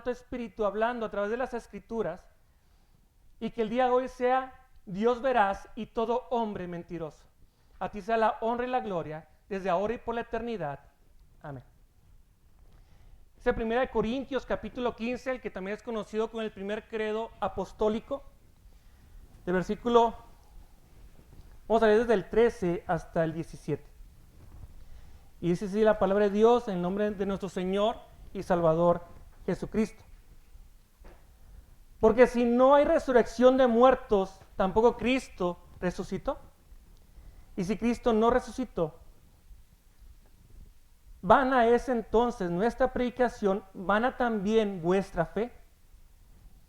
Santo Espíritu hablando a través de las Escrituras, y que el día de hoy sea Dios veraz y todo hombre mentiroso. A ti sea la honra y la gloria desde ahora y por la eternidad. Amén. Este 1 Corintios capítulo 15, el que también es conocido como el primer credo apostólico, del versículo, vamos a leer desde el 13 hasta el 17. Y dice así la palabra de Dios en nombre de nuestro Señor y Salvador Jesucristo. Porque si no hay resurrección de muertos, tampoco Cristo resucitó. Y si Cristo no resucitó, vana es entonces nuestra predicación, vana también vuestra fe.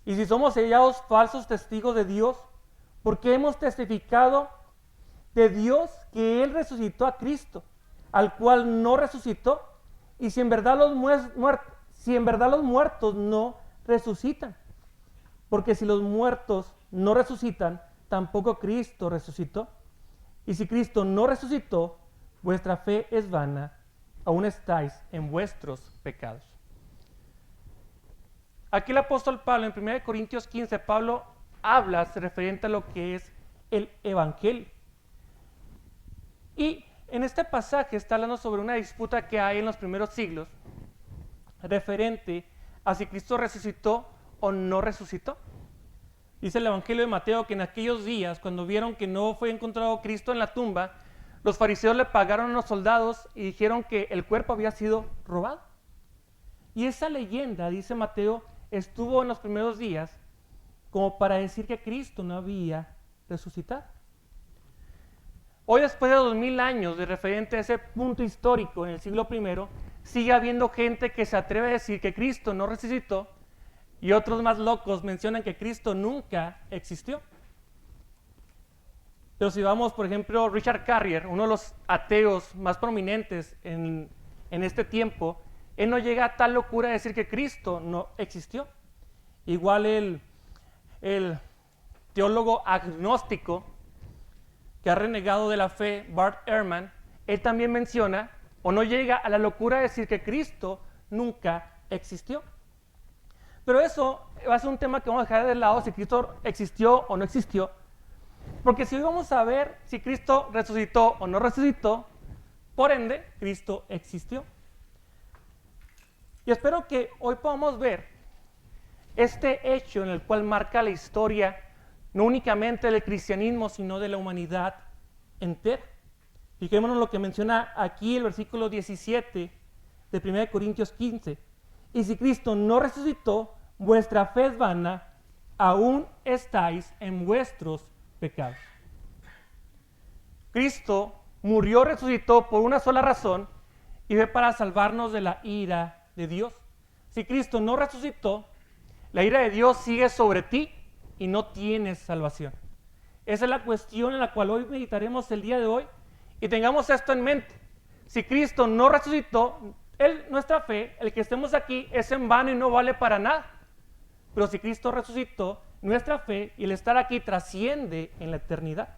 Y si somos hallados falsos testigos de Dios, porque hemos testificado de Dios que Él resucitó a Cristo, al cual no resucitó, y si en verdad los muertos no resucitan, porque si los muertos no resucitan, tampoco Cristo resucitó. Y si Cristo no resucitó, vuestra fe es vana, aún estáis en vuestros pecados. Aquí el apóstol Pablo, en 1 Corintios 15, Pablo habla referente a lo que es el Evangelio. Y en este pasaje está hablando sobre una disputa que hay en los primeros siglos, referente a si Cristo resucitó o no resucitó. Dice el Evangelio de Mateo que en aquellos días, cuando vieron que no fue encontrado Cristo en la tumba, los fariseos le pagaron a los soldados y dijeron que el cuerpo había sido robado. Y esa leyenda, dice Mateo, estuvo en los primeros días como para decir que Cristo no había resucitado. Hoy, después de 2000 años de referente a ese punto histórico en el siglo I, sigue habiendo gente que se atreve a decir que Cristo no resucitó, y otros más locos mencionan que Cristo nunca existió. Pero si vamos, por ejemplo, Richard Carrier, uno de los ateos más prominentes en este tiempo, él no llega a tal locura de decir que Cristo no existió. Igual el teólogo agnóstico que ha renegado de la fe, Bart Ehrman, él también menciona, o no llega a la locura de decir que Cristo nunca existió. Pero eso va a ser un tema que vamos a dejar de lado, si Cristo existió o no existió, porque si hoy vamos a ver si Cristo resucitó o no resucitó, por ende, Cristo existió. Y espero que hoy podamos ver este hecho en el cual marca la historia, no únicamente del cristianismo, sino de la humanidad entera. Fijémonos lo que menciona aquí el versículo 17 de 1 Corintios 15. Y si Cristo no resucitó, vuestra fe es vana, aún estáis en vuestros pecados. Cristo murió, resucitó por una sola razón, y fue para salvarnos de la ira de Dios. Si Cristo no resucitó, la ira de Dios sigue sobre ti y no tienes salvación. Esa es la cuestión en la cual hoy meditaremos el día de hoy, y tengamos esto en mente. Si Cristo no resucitó, nuestra fe, el que estemos aquí, es en vano y no vale para nada. Pero si Cristo resucitó, nuestra fe y el estar aquí trasciende en la eternidad.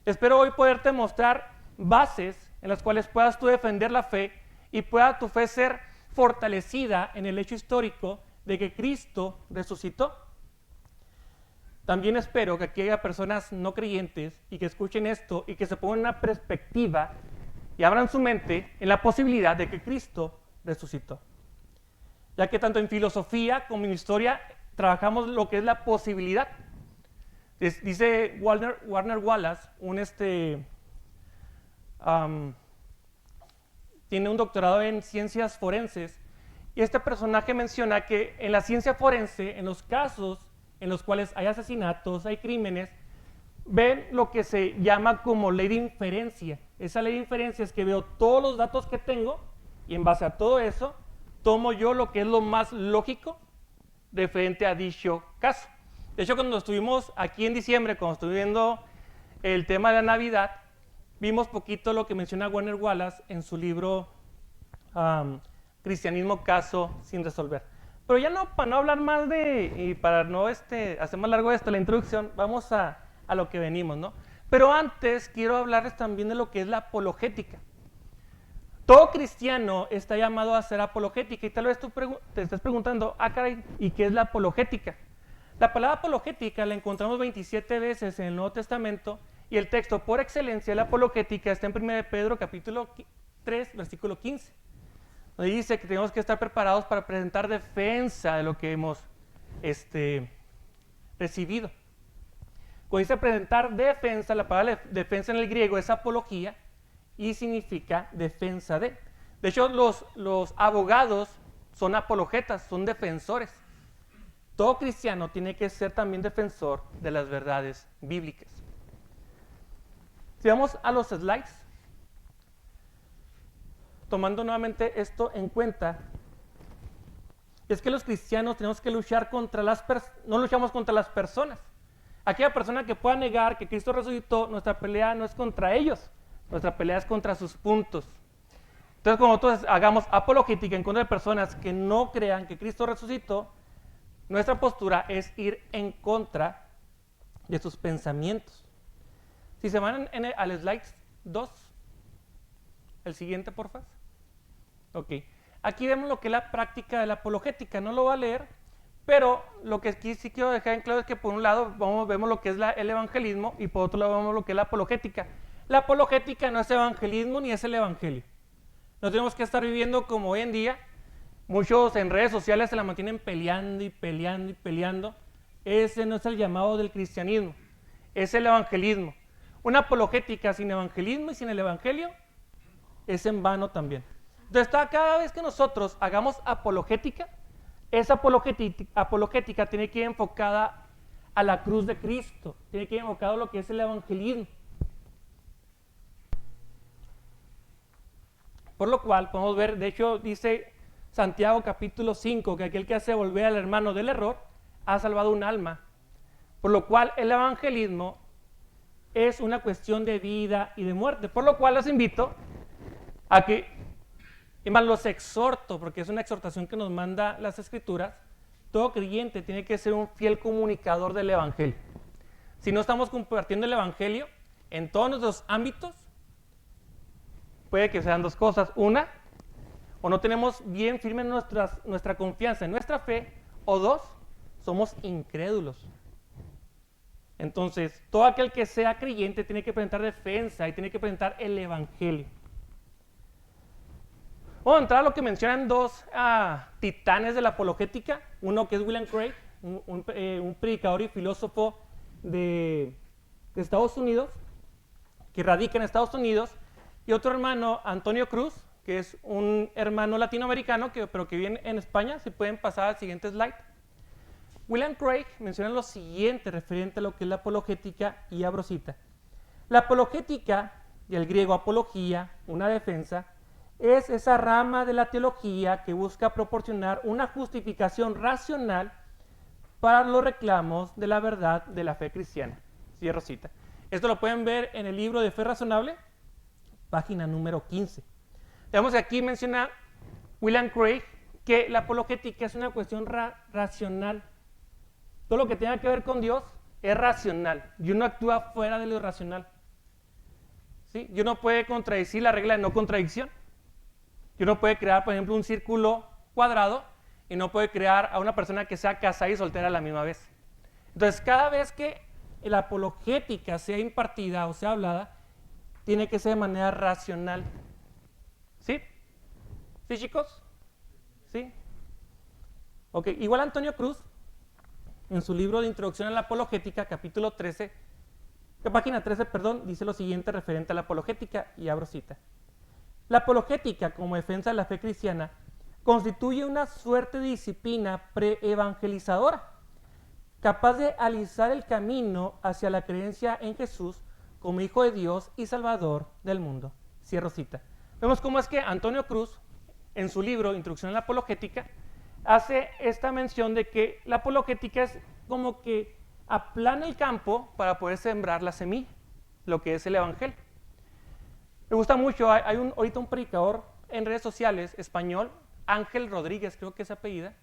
Espero hoy poderte mostrar bases en las cuales puedas tú defender la fe y pueda tu fe ser fortalecida en el hecho histórico de que Cristo resucitó. También espero que aquí haya personas no creyentes y que escuchen esto y que se pongan una perspectiva y abran su mente en la posibilidad de que Cristo resucitó. Ya que tanto en filosofía como en historia trabajamos lo que es la posibilidad. Dice Warner Wallace, tiene un doctorado en ciencias forenses, y este personaje menciona que en la ciencia forense, en los casos en los cuales hay asesinatos, hay crímenes, ven lo que se llama como ley de inferencia. Esa ley de inferencia es que veo todos los datos que tengo y en base a todo eso tomo yo lo que es lo más lógico referente a dicho caso. De hecho, cuando estuvimos aquí en diciembre, cuando estuve viendo el tema de la Navidad, vimos poquito lo que menciona Warner Wallace en su libro Cristianismo, caso sin resolver. Pero ya no, para no hablar más y para no hacer más largo esto, la introducción, vamos a lo que venimos, ¿no? Pero antes quiero hablarles también de lo que es la apologética. todo cristiano está llamado a hacer apologética. Y tal vez tú te estés preguntando, caray, ¿y qué es la apologética? La palabra apologética la encontramos 27 veces en el Nuevo Testamento, y el texto por excelencia de la apologética está en 1 Pedro capítulo 3, versículo 15, donde dice que tenemos que estar preparados para presentar defensa de lo que hemos recibido. Cuando dice presentar defensa, la palabra defensa en el griego es apología y significa defensa de. De hecho, los abogados son apologetas, son defensores. Todo cristiano tiene que ser también defensor de las verdades bíblicas. Si vamos a los slides, tomando nuevamente esto en cuenta, es que los cristianos tenemos que luchar contra no luchamos contra las personas. Aquella persona que pueda negar que Cristo resucitó, nuestra pelea no es contra ellos, nuestra pelea es contra sus puntos. Entonces, cuando nosotros hagamos apologética en contra de personas que no crean que Cristo resucitó, nuestra postura es ir en contra de sus pensamientos. Si se van al slide 2, el siguiente, por favor. Ok. Aquí vemos lo que es la práctica de la apologética. No lo voy a leer, pero lo que aquí sí quiero dejar en claro es que por un lado vemos lo que es el evangelismo y por otro lado vemos lo que es la apologética. La apologética no es evangelismo ni es el evangelio. No tenemos que estar viviendo como hoy en día. Muchos en redes sociales se la mantienen peleando y peleando y peleando. Ese no es el llamado del cristianismo, es el evangelismo. Una apologética sin evangelismo y sin el evangelio es en vano también. Entonces, cada vez que nosotros hagamos apologética, esa apologética tiene que ir enfocada a la cruz de Cristo, tiene que ir enfocada a lo que es el evangelismo. Por lo cual, podemos ver, de hecho, dice Santiago capítulo 5, que aquel que hace volver al hermano del error, ha salvado un alma. Por lo cual, el evangelismo es una cuestión de vida y de muerte. Por lo cual, los invito a que, y más los exhorto, porque es una exhortación que nos manda las Escrituras, todo creyente tiene que ser un fiel comunicador del evangelio. Si no estamos compartiendo el evangelio en todos nuestros ámbitos, puede que sean dos cosas. Una, o no tenemos bien firme nuestra confianza en nuestra fe, o dos, somos incrédulos. Entonces, todo aquel que sea creyente tiene que presentar defensa y tiene que presentar el evangelio. Vamos a entrar a lo que mencionan dos titanes de la apologética. Uno que es William Craig, un predicador y filósofo de Estados Unidos, que radica en Estados Unidos, y otro hermano, Antonio Cruz, que es un hermano latinoamericano, pero que vive en España. Si pueden pasar al siguiente slide. William Craig menciona lo siguiente referente a lo que es la apologética, y abro cita. La apologética, del griego apología, una defensa, es esa rama de la teología que busca proporcionar una justificación racional para los reclamos de la verdad de la fe cristiana. Cierro cita. Esto lo pueden ver en el libro de Fe Razonable, página número 15. Vemos que aquí menciona William Craig que la apologética es una cuestión racional. Todo lo que tenga que ver con Dios es racional y uno actúa fuera de lo racional. ¿Sí? Y uno puede contradecir la regla de no contradicción. Y uno puede crear, por ejemplo, un círculo cuadrado y no puede crear a una persona que sea casada y soltera a la misma vez. Entonces, cada vez que la apologética sea impartida o sea hablada, tiene que ser de manera racional. ¿Sí? ¿Sí, chicos? ¿Sí? Ok, igual Antonio Cruz, en su libro de Introducción a la Apologética, capítulo 13, página 13, dice lo siguiente referente a la apologética, y abro cita. La apologética, como defensa de la fe cristiana, constituye una suerte de disciplina pre-evangelizadora, capaz de alisar el camino hacia la creencia en Jesús como Hijo de Dios y Salvador del mundo. Cierro cita. Vemos cómo es que Antonio Cruz, en su libro Introducción a la Apologética, hace esta mención de que la apologética es como que aplana el campo para poder sembrar la semilla, lo que es el evangelio. Me gusta mucho, hay ahorita un predicador en redes sociales español, Ángel Rodríguez, creo que es apellida,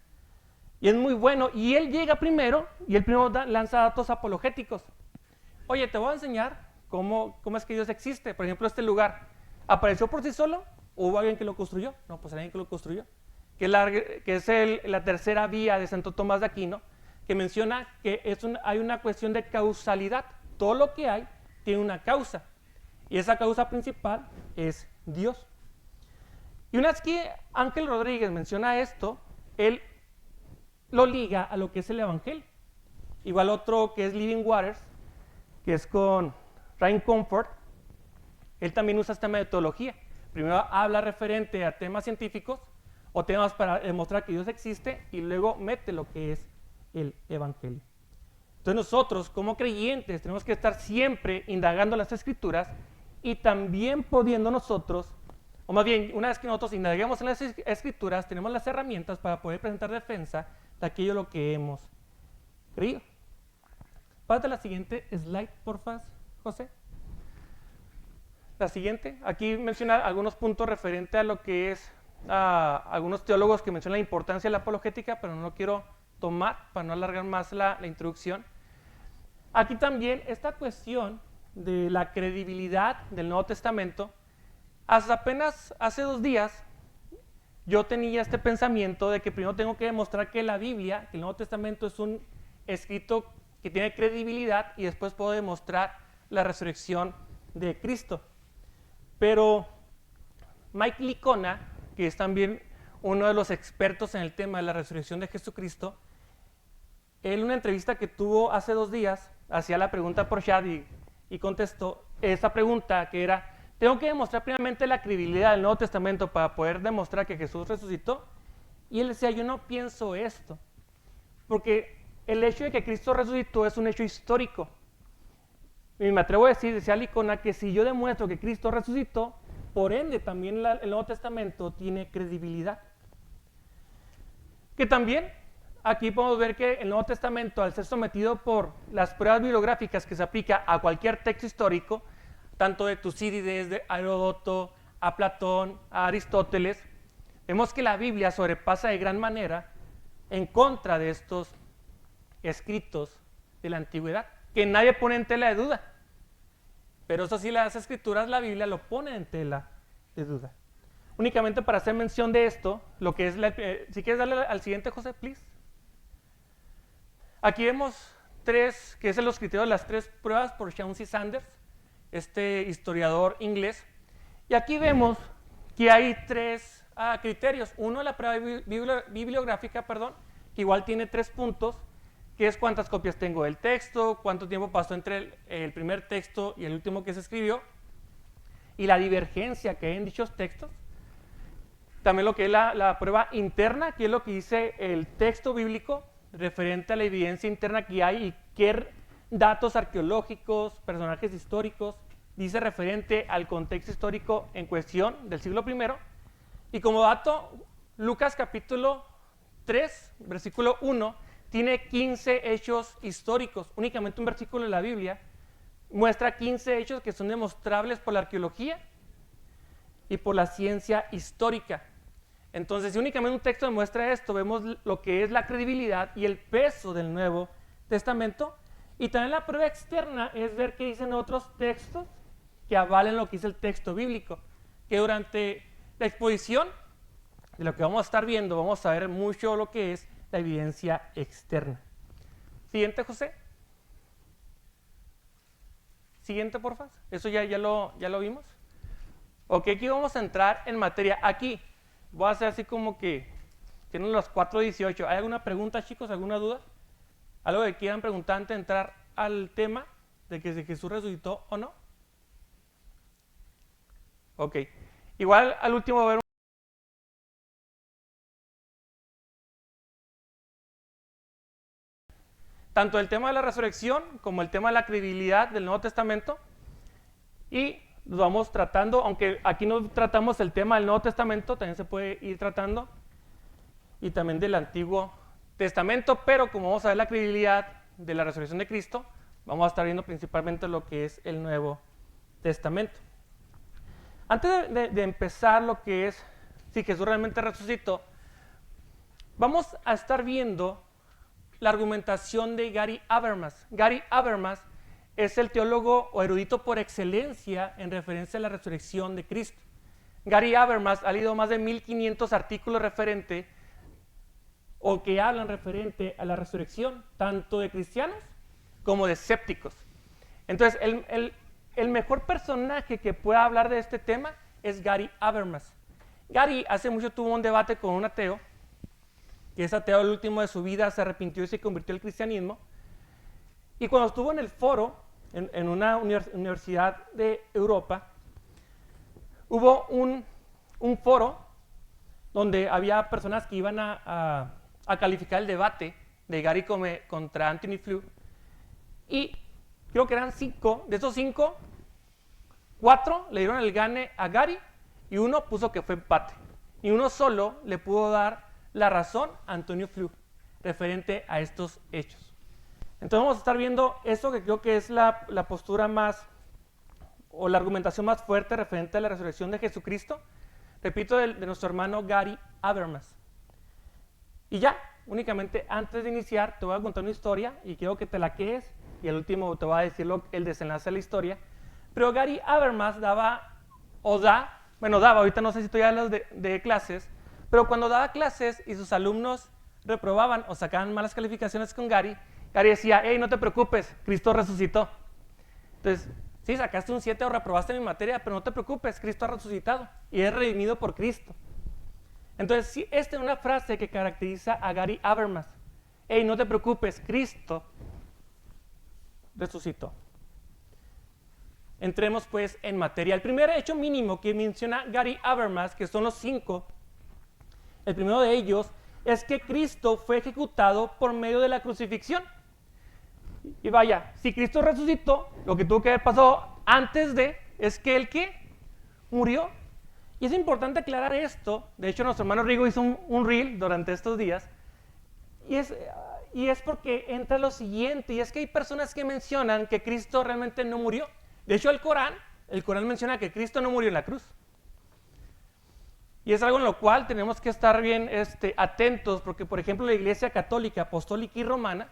y es muy bueno, y él llega primero, y él primero lanza datos apologéticos. Oye, te voy a enseñar cómo es que Dios existe. Por ejemplo, este lugar, ¿apareció por sí solo? ¿Hubo alguien que lo construyó? No, pues alguien que lo construyó. Que es la tercera vía de Santo Tomás de Aquino, que menciona que hay una cuestión de causalidad. Todo lo que hay tiene una causa. Y esa causa principal es Dios. Y una vez que Ángel Rodríguez menciona esto, él lo liga a lo que es el Evangelio. Igual otro que es Living Waters, que es con Ryan Comfort, él también usa esta metodología. Primero habla referente a temas científicos o temas para demostrar que Dios existe y luego mete lo que es el Evangelio. Entonces nosotros como creyentes tenemos que estar siempre indagando las Escrituras y también pudiendo nosotros, o más bien una vez que nosotros indaguemos en las Escrituras, tenemos las herramientas para poder presentar defensa de aquello lo que hemos creído. Pásate a la siguiente slide, porfa, José. La siguiente, aquí menciona algunos puntos referentes a lo que es algunos teólogos que mencionan la importancia de la apologética, pero no lo quiero tomar para no alargar más la introducción. Aquí también esta cuestión de la credibilidad del Nuevo Testamento, hasta apenas hace 2 días yo tenía este pensamiento de que primero tengo que demostrar que la Biblia, que el Nuevo Testamento es un escrito que tiene credibilidad y después puedo demostrar la resurrección de Cristo. Pero Mike Licona, que es también uno de los expertos en el tema de la resurrección de Jesucristo, él en una entrevista que tuvo hace 2 días, hacía la pregunta por chat y contestó esa pregunta que era, ¿tengo que demostrar primeramente la credibilidad del Nuevo Testamento para poder demostrar que Jesús resucitó? Y él decía, yo no pienso esto, porque el hecho de que Cristo resucitó es un hecho histórico. Y me atrevo a decir, decía Licona, que si yo demuestro que Cristo resucitó, por ende también el Nuevo Testamento tiene credibilidad. Que también aquí podemos ver que el Nuevo Testamento, al ser sometido por las pruebas bibliográficas que se aplica a cualquier texto histórico, tanto de Tucídides, de Heródoto, a Platón, a Aristóteles, vemos que la Biblia sobrepasa de gran manera en contra de estos escritos de la antigüedad, que nadie pone en tela de duda. Pero eso sí, las escrituras, la Biblia lo pone en tela de duda. Únicamente para hacer mención de esto, lo que es si quieres darle al siguiente, José, please. Aquí vemos 3, que es los criterios de las 3 pruebas por Chauncey Sanders, este historiador inglés. Y aquí vemos que hay 3 criterios. Uno, la prueba bibliográfica, que igual tiene 3 puntos, que es cuántas copias tengo del texto, cuánto tiempo pasó entre el primer texto y el último que se escribió, y la divergencia que hay en dichos textos. También lo que es la prueba interna, que es lo que dice el texto bíblico referente a la evidencia interna que hay y qué datos arqueológicos, personajes históricos, dice referente al contexto histórico en cuestión del siglo I. Y como dato, Lucas capítulo 3, versículo 1, tiene 15 hechos históricos. Únicamente un versículo de la Biblia muestra 15 hechos que son demostrables por la arqueología y por la ciencia histórica. Entonces, si únicamente un texto demuestra esto, vemos lo que es la credibilidad y el peso del Nuevo Testamento. Y también la prueba externa es ver qué dicen otros textos que avalen lo que dice el texto bíblico. Que durante la exposición de lo que vamos a estar viendo, vamos a ver mucho lo que es la evidencia externa. Siguiente, José. Siguiente, porfa. Eso ya lo vimos. Ok, aquí vamos a entrar en materia. Aquí voy a hacer así como que tienen los 4:18. ¿Hay alguna pregunta, chicos? ¿Alguna duda? ¿Algo que quieran preguntar antes de entrar al tema de que si Jesús resucitó o no? Ok. Igual al último va a ver tanto el tema de la resurrección como el tema de la credibilidad del Nuevo Testamento. Y los vamos tratando, aunque aquí no tratamos el tema del Nuevo Testamento, también se puede ir tratando, y también del Antiguo Testamento, pero como vamos a ver la credibilidad de la resurrección de Cristo, vamos a estar viendo principalmente lo que es el Nuevo Testamento. Antes de empezar lo que es si Jesús realmente resucitó, vamos a estar viendo la argumentación de Gary Habermas. Gary Habermas es el teólogo o erudito por excelencia en referencia a la resurrección de Cristo. Gary Habermas ha leído más de 1500 artículos referente o que hablan referente a la resurrección, tanto de cristianos como de escépticos. Entonces, el mejor personaje que pueda hablar de este tema es Gary Habermas. Gary hace mucho tuvo un debate con un ateo, que ese ateo al último de su vida se arrepintió y se convirtió al cristianismo. Y cuando estuvo en el foro, en una universidad de Europa, hubo un foro donde había personas que iban a calificar el debate de Gary contra Anthony Flew. Y creo que eran 5, de esos 5, 4 le dieron el gane a Gary y uno puso que fue empate. Y uno solo le pudo dar la razón a Antonio Flew referente a estos hechos. Entonces vamos a estar viendo esto que creo que es la postura más, o la argumentación más fuerte referente a la resurrección de Jesucristo. Repito, de nuestro hermano Gary Habermas. Y ya, únicamente antes de iniciar te voy a contar una historia y quiero que te la quedes y al último te voy a decir el desenlace de la historia. Pero Gary Habermas daba, ahorita no sé si todavía hablas de clases, pero cuando daba clases y sus alumnos reprobaban o sacaban malas calificaciones con Gary decía, hey, no te preocupes, Cristo resucitó. Entonces, sí, sacaste un 7 o reprobaste mi materia, pero no te preocupes, Cristo ha resucitado y es redimido por Cristo. Entonces, sí, esta es una frase que caracteriza a Gary Habermas. Hey, no te preocupes, Cristo resucitó. Entremos pues en materia. El primer hecho mínimo que menciona Gary Habermas, que son los 5, el primero de ellos es que Cristo fue ejecutado por medio de la crucifixión. Y vaya, si Cristo resucitó, lo que tuvo que haber pasado antes es que ¿el qué? Murió. Y es importante aclarar esto. De hecho, nuestro hermano Rigo hizo un reel durante estos días. Y es porque entra lo siguiente, y es que hay personas que mencionan que Cristo realmente no murió. De hecho, el Corán menciona que Cristo no murió en la cruz. Y es algo en lo cual tenemos que estar bien atentos, porque por ejemplo la Iglesia Católica, Apostólica y Romana,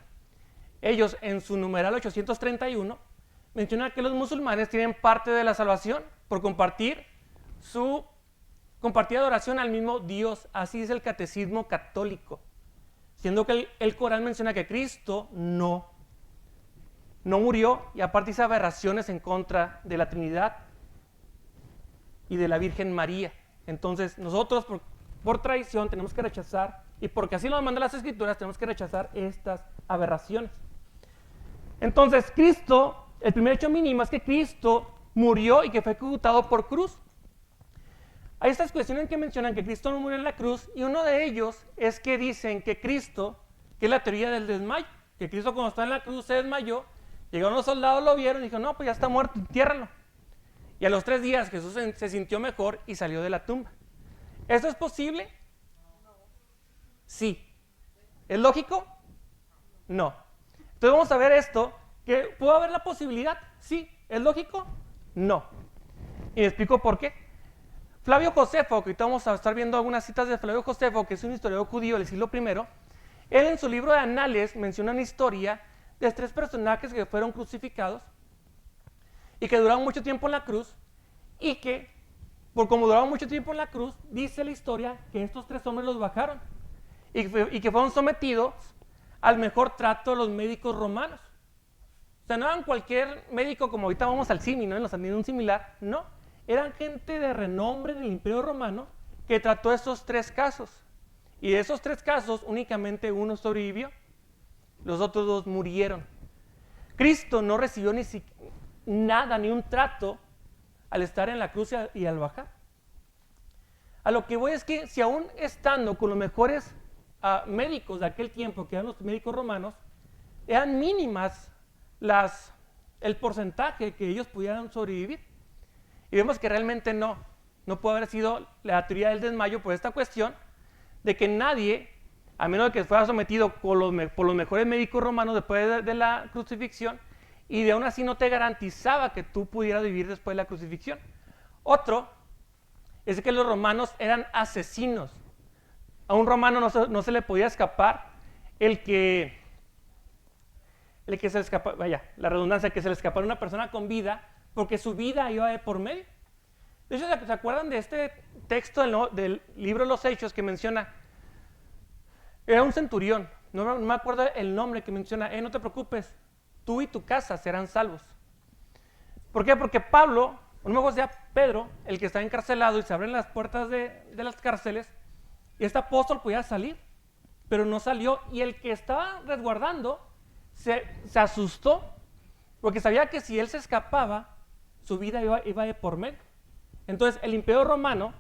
ellos en su numeral 831 mencionan que los musulmanes tienen parte de la salvación por compartir su compartida adoración al mismo Dios. Así es el catecismo católico, siendo que el Corán menciona que Cristo no murió, y aparte dice aberraciones en contra de la Trinidad y de la Virgen María. Entonces nosotros por tradición tenemos que rechazar, y porque así nos mandan las Escrituras, tenemos que rechazar estas aberraciones. Entonces Cristo, el primer hecho mínimo es que Cristo murió y que fue ejecutado por cruz. Hay estas cuestiones que mencionan que Cristo no murió en la cruz, y uno de ellos es que dicen que Cristo, que es la teoría del desmayo, que Cristo cuando está en la cruz se desmayó, llegaron los soldados, lo vieron y dijeron, no, pues ya está muerto, entiérralo. Y a los 3 días Jesús se sintió mejor y salió de la tumba. ¿Esto es posible? Sí. ¿Es lógico? No. Entonces vamos a ver esto, que ¿puede haber la posibilidad? Sí. ¿Es lógico? No. Y me explico por qué. Flavio Josefo, que ahorita vamos a estar viendo algunas citas de Flavio Josefo, que es un historiador judío del siglo I, él en su libro de Anales menciona una historia de 3 personajes que fueron crucificados y que duraron mucho tiempo en la cruz, y que, por como duraron mucho tiempo en la cruz, dice la historia que estos 3 hombres los bajaron y que fueron sometidos al mejor trato de los médicos romanos. O sea, no eran cualquier médico como ahorita vamos al CIMI, ¿no? En los un similar, no. Eran gente de renombre del Imperio Romano que trató estos 3 casos. Y de esos 3 casos, únicamente uno sobrevivió. Los otros 2 murieron. Cristo no recibió nada, ni un trato al estar en la cruz y al bajar. A lo que voy es que si aún estando con los mejores médicos de aquel tiempo, que eran los médicos romanos, eran mínimas el porcentaje que ellos pudieran sobrevivir. Y vemos que realmente no puede haber sido la teoría del desmayo por esta cuestión de que nadie, a menos de que fuera sometido por los mejores médicos romanos después de la crucifixión, y de aún así no te garantizaba que tú pudieras vivir después de la crucifixión. Otro es que los romanos eran asesinos. A un romano no se le podía escapar el que se le escapa, vaya, la redundancia, que se le escapara una persona con vida, porque su vida iba de por medio. De hecho, ¿se acuerdan de este texto del libro de los Hechos que menciona? Era un centurión, no me acuerdo el nombre, que menciona, no te preocupes, tú y tu casa serán salvos. ¿Por qué? Porque Pablo, no me acuerdo si era Pedro, el que está encarcelado y se abren las puertas de las cárceles, y este apóstol podía salir, pero no salió, y el que estaba resguardando se asustó, porque sabía que si él se escapaba, su vida iba de por medio. Entonces el imperio romano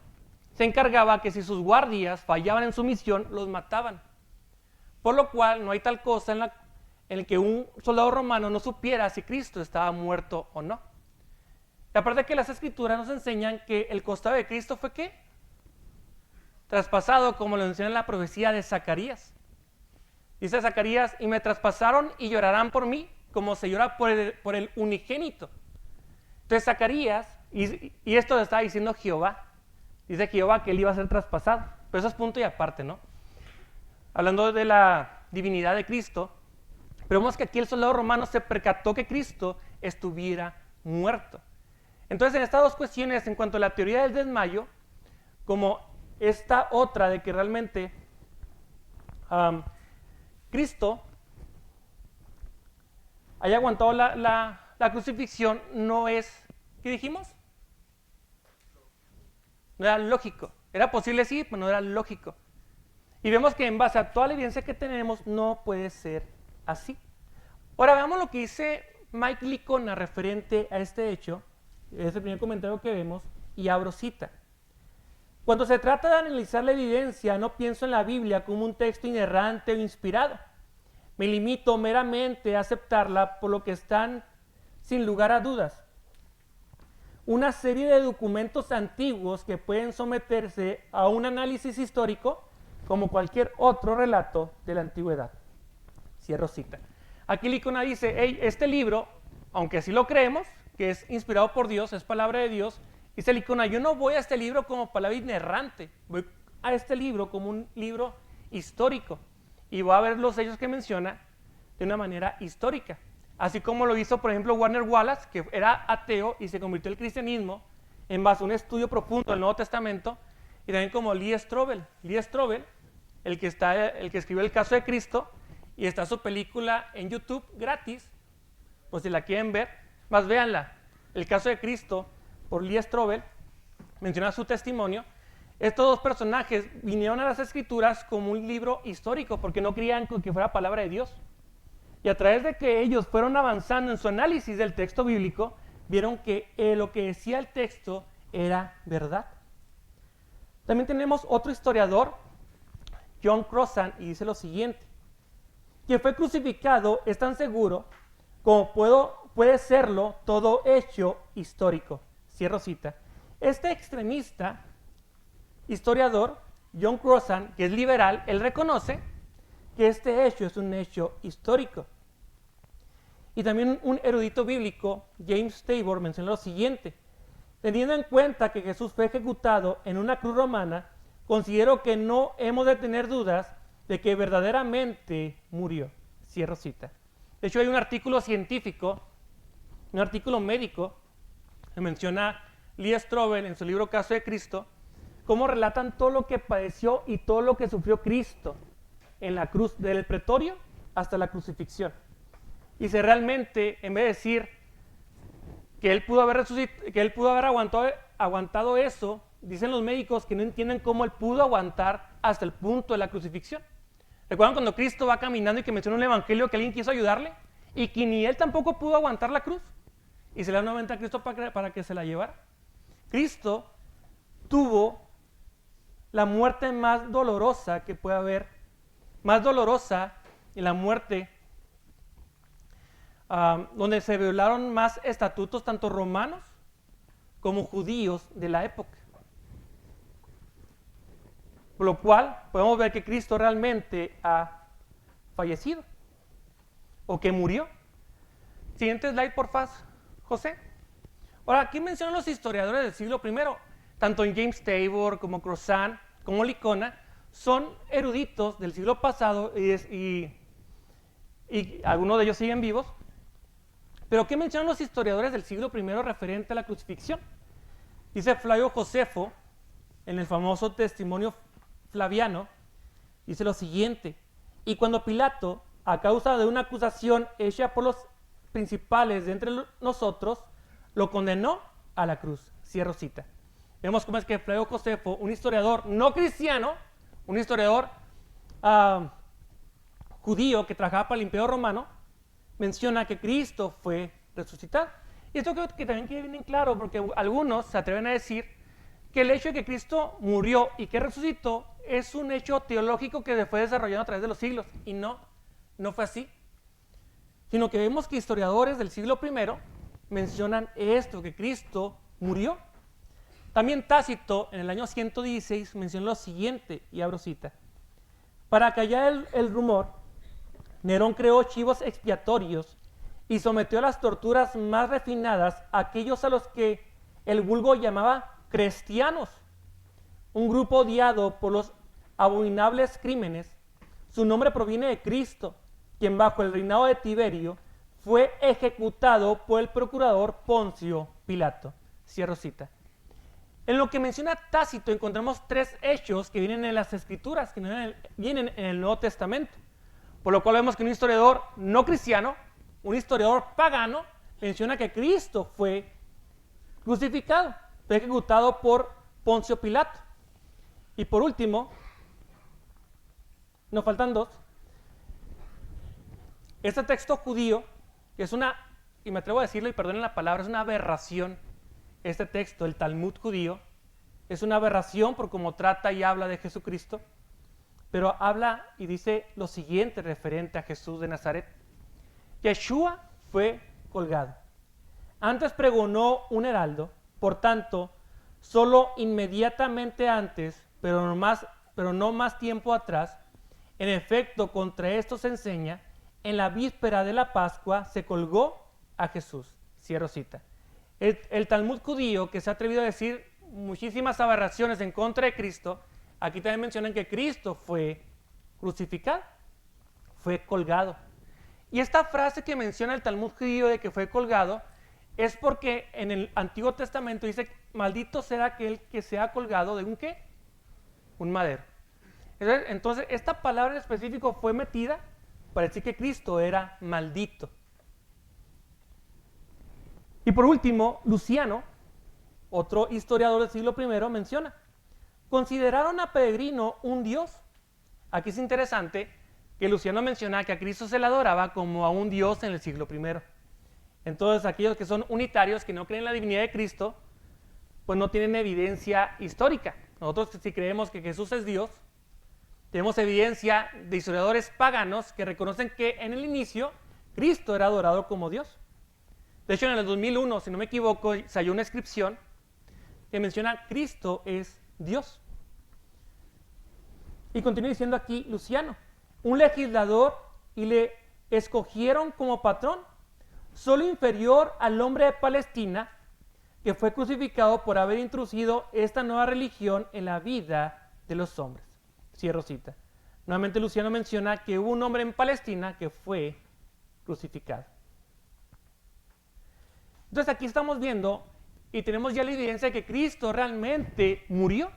se encargaba que si sus guardias fallaban en su misión, los mataban. Por lo cual no hay tal cosa en el que un soldado romano no supiera si Cristo estaba muerto o no. Y aparte que las escrituras nos enseñan que el costado de Cristo fue ¿qué? Traspasado, como lo menciona en la profecía de Zacarías. Dice Zacarías, y me traspasaron y llorarán por mí, como se llora por el unigénito. Entonces Zacarías, y esto lo está diciendo Jehová, dice Jehová que él iba a ser traspasado, pero eso es punto y aparte, ¿no? Hablando de la divinidad de Cristo, pero vemos que aquí el soldado romano se percató que Cristo estuviera muerto. Entonces en estas dos cuestiones, en cuanto a la teoría del desmayo, como esta otra de que realmente Cristo haya aguantado la crucifixión, no es, ¿qué dijimos? No era lógico. Era posible sí, pero no era lógico. Y vemos que en base a toda la evidencia que tenemos, no puede ser así. Ahora veamos lo que dice Mike Licona referente a este hecho. Es el primer comentario que vemos, y abro cita. Cuando se trata de analizar la evidencia, no pienso en la Biblia como un texto inerrante o inspirado. Me limito meramente a aceptarla por lo que están, sin lugar a dudas, una serie de documentos antiguos que pueden someterse a un análisis histórico como cualquier otro relato de la antigüedad. Cierro cita. Aquí Licona dice, hey, este libro, aunque así lo creemos, que es inspirado por Dios, es palabra de Dios, dice Licona, yo no voy a este libro como palabra inerrante, voy a este libro como un libro histórico, y voy a ver los hechos que menciona de una manera histórica. Así como lo hizo, por ejemplo, Warner Wallace, que era ateo y se convirtió al cristianismo en base a un estudio profundo del Nuevo Testamento, y también como Lee Strobel. Lee Strobel, el que escribió El caso de Cristo, y está su película en YouTube gratis, pues si la quieren ver, más véanla. El caso de Cristo, por Lee Strobel, menciona su testimonio. Estos dos personajes vinieron a las Escrituras como un libro histórico, porque no creían que fuera palabra de Dios. Y a través de que ellos fueron avanzando en su análisis del texto bíblico, vieron que lo que decía el texto era verdad. También tenemos otro historiador, John Crossan, y dice lo siguiente: quien fue crucificado es tan seguro como puede serlo todo hecho histórico. Cierro cita. Este extremista historiador, John Crossan, que es liberal, él reconoce que este hecho es un hecho histórico. Y también un erudito bíblico, James Tabor, menciona lo siguiente: teniendo en cuenta que Jesús fue ejecutado en una cruz romana, considero que no hemos de tener dudas de que verdaderamente murió. Cierro cita. De hecho, hay un artículo científico, un artículo médico, que menciona Lee Strobel en su libro Caso de Cristo, cómo relatan todo lo que padeció y todo lo que sufrió Cristo en la cruz, del pretorio hasta la crucifixión. Y si realmente, en vez de decir que él pudo haber aguantado eso, dicen los médicos que no entienden cómo él pudo aguantar hasta el punto de la crucifixión. ¿Recuerdan cuando Cristo va caminando y que menciona un evangelio que alguien quiso ayudarle? Y que ni él tampoco pudo aguantar la cruz. Y se le da nuevamente a Cristo para que se la llevara. Cristo tuvo la muerte más dolorosa que puede haber, más dolorosa en la muerte donde se violaron más estatutos tanto romanos como judíos de la época. Por lo cual podemos ver que Cristo realmente ha fallecido o que murió. Siguiente slide, por favor, José. Ahora, aquí mencionan los historiadores del siglo I, tanto en James Tabor como Crossan, como Licona, son eruditos del siglo pasado y algunos de ellos siguen vivos. Pero ¿qué mencionan los historiadores del siglo I referente a la crucifixión? Dice Flavio Josefo, en el famoso testimonio flaviano, dice lo siguiente: y cuando Pilato, a causa de una acusación hecha por los principales de entre nosotros, lo condenó a la cruz. Cierro cita. Vemos cómo es que Flavio Josefo, un historiador no cristiano, un historiador judío que trabajaba para el Imperio Romano, menciona que Cristo fue resucitado. Y esto creo que también queda bien claro, porque algunos se atreven a decir que el hecho de que Cristo murió y que resucitó es un hecho teológico que se fue desarrollando a través de los siglos. Y no fue así. Sino que vemos que historiadores del siglo I mencionan esto, que Cristo murió. También Tácito, en el año 116, menciona lo siguiente, y abro cita: para callar el rumor, Nerón creó chivos expiatorios y sometió a las torturas más refinadas a aquellos a los que el vulgo llamaba cristianos, un grupo odiado por los abominables crímenes. Su nombre proviene de Cristo, quien bajo el reinado de Tiberio fue ejecutado por el procurador Poncio Pilato. Cierro cita. En lo que menciona Tácito encontramos tres hechos que vienen en las Escrituras, que vienen en el Nuevo Testamento. Por lo cual vemos que un historiador no cristiano, un historiador pagano, menciona que Cristo fue crucificado, fue ejecutado por Poncio Pilato. Y por último, nos faltan dos. Este texto judío, que es una, y me atrevo a decirlo y perdonen la palabra, es una aberración. Este texto, el Talmud judío, es una aberración por cómo trata y habla de Jesucristo, pero habla y dice lo siguiente referente a Jesús de Nazaret. Yeshua fue colgado. Antes pregonó un heraldo, por tanto, solo inmediatamente antes, pero no más tiempo atrás, en efecto, contra esto se enseña, en la víspera de la Pascua se colgó a Jesús. Cierro cita. El Talmud judío, que se ha atrevido a decir muchísimas aberraciones en contra de Cristo, aquí también mencionan que Cristo fue crucificado, fue colgado. Y esta frase que menciona el Talmud judío de que fue colgado es porque en el Antiguo Testamento dice: maldito será aquel que sea colgado de un ¿qué? Un madero. Entonces esta palabra en específico fue metida para decir que Cristo era maldito. Y por último, Luciano, otro historiador del siglo I, menciona: ¿consideraron a Peregrino un dios? Aquí es interesante que Luciano menciona que a Cristo se le adoraba como a un dios en el siglo I. Entonces aquellos que son unitarios, que no creen en la divinidad de Cristo, pues no tienen evidencia histórica. Nosotros, si creemos que Jesús es Dios, tenemos evidencia de historiadores paganos que reconocen que en el inicio Cristo era adorado como Dios. De hecho, en el 2001, si no me equivoco, se halló una inscripción que menciona: Cristo es Dios. Y continúa diciendo aquí Luciano: un legislador, y le escogieron como patrón, solo inferior al hombre de Palestina, que fue crucificado por haber introducido esta nueva religión en la vida de los hombres. Cierro cita. Nuevamente Luciano menciona que hubo un hombre en Palestina que fue crucificado. Entonces aquí estamos viendo y tenemos ya la evidencia de que Cristo realmente murió.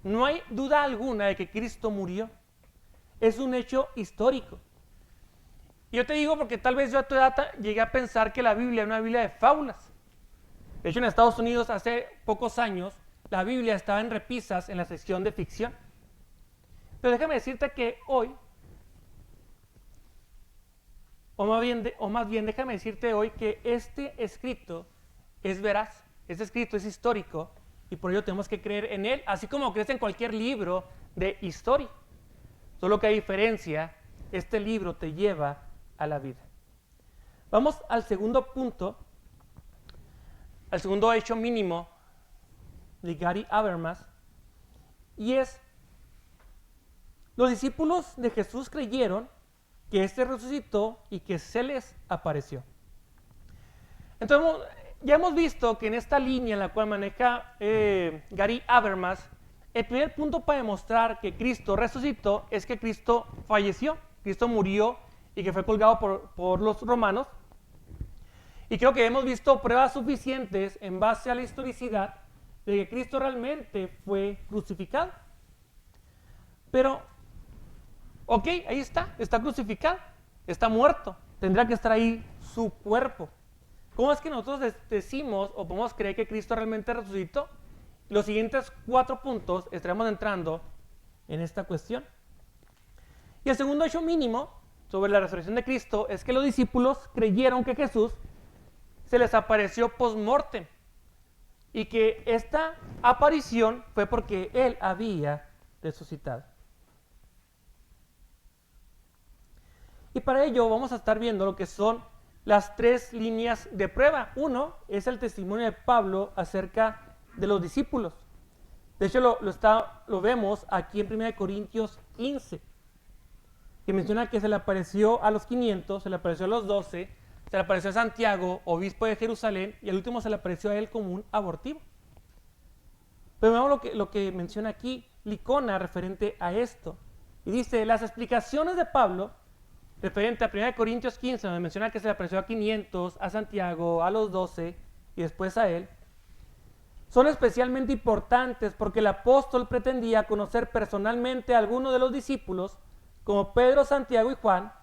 No hay duda alguna de que Cristo murió. Es un hecho histórico. Y yo te digo porque tal vez yo a tu edad llegué a pensar que la Biblia era una Biblia de fábulas. De hecho, en Estados Unidos hace pocos años la Biblia estaba en repisas en la sección de ficción. Pero déjame decirte que hoy, o más bien déjame decirte hoy que este escrito es veraz, este escrito es histórico y por ello tenemos que creer en él, así como crees en cualquier libro de historia. Solo que hay diferencia, este libro te lleva a la vida. Vamos al segundo punto, al segundo hecho mínimo de Gary Habermas, y es: los discípulos de Jesús creyeron que éste resucitó y que se les apareció. Entonces, ya hemos visto que en esta línea en la cual maneja Gary Habermas, el primer punto para demostrar que Cristo resucitó es que Cristo falleció, Cristo murió y que fue colgado por los romanos. Y creo que hemos visto pruebas suficientes en base a la historicidad de que Cristo realmente fue crucificado. Pero, ok, ahí está crucificado, está muerto, tendrá que estar ahí su cuerpo. ¿Cómo es que nosotros decimos o podemos creer que Cristo realmente resucitó? Los siguientes 4 puntos estaremos entrando en esta cuestión. Y el segundo hecho mínimo sobre la resurrección de Cristo es que los discípulos creyeron que Jesús se les apareció post-mortem y que esta aparición fue porque Él había resucitado. Y para ello vamos a estar viendo lo que son las 3 líneas de prueba. Uno es el testimonio de Pablo acerca de los discípulos. De hecho lo vemos aquí en 1 Corintios 15, que menciona que se le apareció a los 500, se le apareció a los 12, se le apareció a Santiago, obispo de Jerusalén, y al último se le apareció a él como un abortivo. Pero veamos lo que menciona aquí Licona referente a esto. Y dice, las explicaciones de Pablo referente a 1 Corintios 15, donde menciona que se le apareció a 500, a Santiago, a los 12 y después a él, son especialmente importantes porque el apóstol pretendía conocer personalmente a alguno de los discípulos, como Pedro, Santiago y Juan,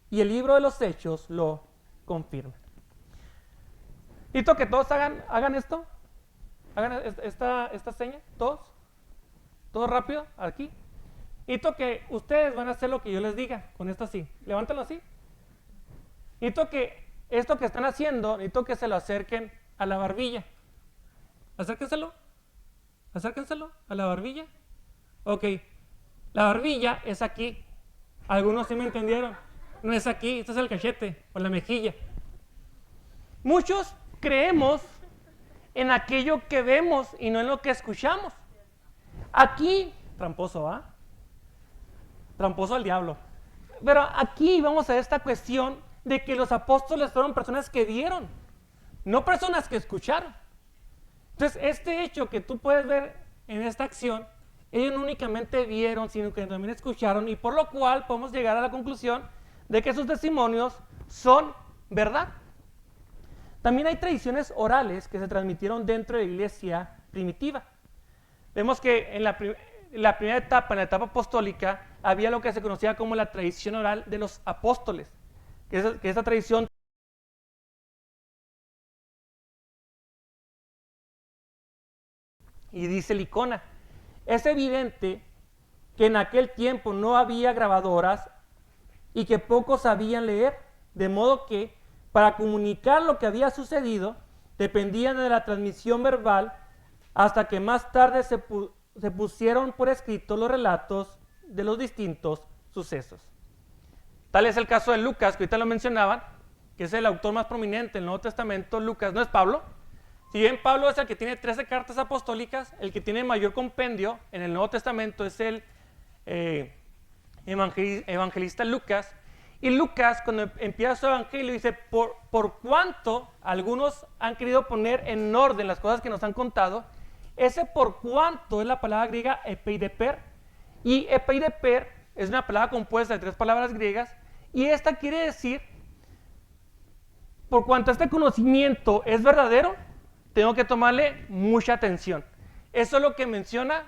y el libro de los Hechos lo confirma. Necesito que todos hagan esto, hagan esta seña, todos rápido, aquí. Necesito que ustedes van a hacer lo que yo les diga, con esto así, levántalo así. Necesito que esto que están haciendo, necesito que se lo acerquen a la barbilla. Acérquenselo a la barbilla. Ok, la barbilla es aquí. Algunos sí me entendieron. No es aquí, este es el cachete o la mejilla. Muchos creemos en aquello que vemos y no en lo que escuchamos. Aquí, tramposo, ¿va? Tramposo al diablo. Pero aquí vamos a esta cuestión de que los apóstoles fueron personas que vieron, no personas que escucharon. Entonces, este hecho que tú puedes ver en esta acción, ellos no únicamente vieron, sino que también escucharon, y por lo cual podemos llegar a la conclusión de que sus testimonios son verdad. También hay tradiciones orales que se transmitieron dentro de la iglesia primitiva. Vemos que en la primera etapa, en la etapa apostólica, había lo que se conocía como la tradición oral de los apóstoles, que esa tradición y dice Licona, es evidente que en aquel tiempo no había grabadoras y que pocos sabían leer, de modo que para comunicar lo que había sucedido dependían de la transmisión verbal hasta que más tarde se pusieron por escrito los relatos de los distintos sucesos. Tal es el caso de Lucas, que ahorita lo mencionaban, que es el autor más prominente del Nuevo Testamento. Lucas no es Pablo. Si bien Pablo es el que tiene 13 cartas apostólicas, el que tiene mayor compendio en el Nuevo Testamento es el evangelista Lucas. Y Lucas, cuando empieza su evangelio, dice, por cuanto algunos han querido poner en orden las cosas que nos han contado, ese por cuanto es la palabra griega epeideper, y epeideper es una palabra compuesta de 3 palabras griegas, y esta quiere decir, por cuanto este conocimiento es verdadero, tengo que tomarle mucha atención. Eso es lo que menciona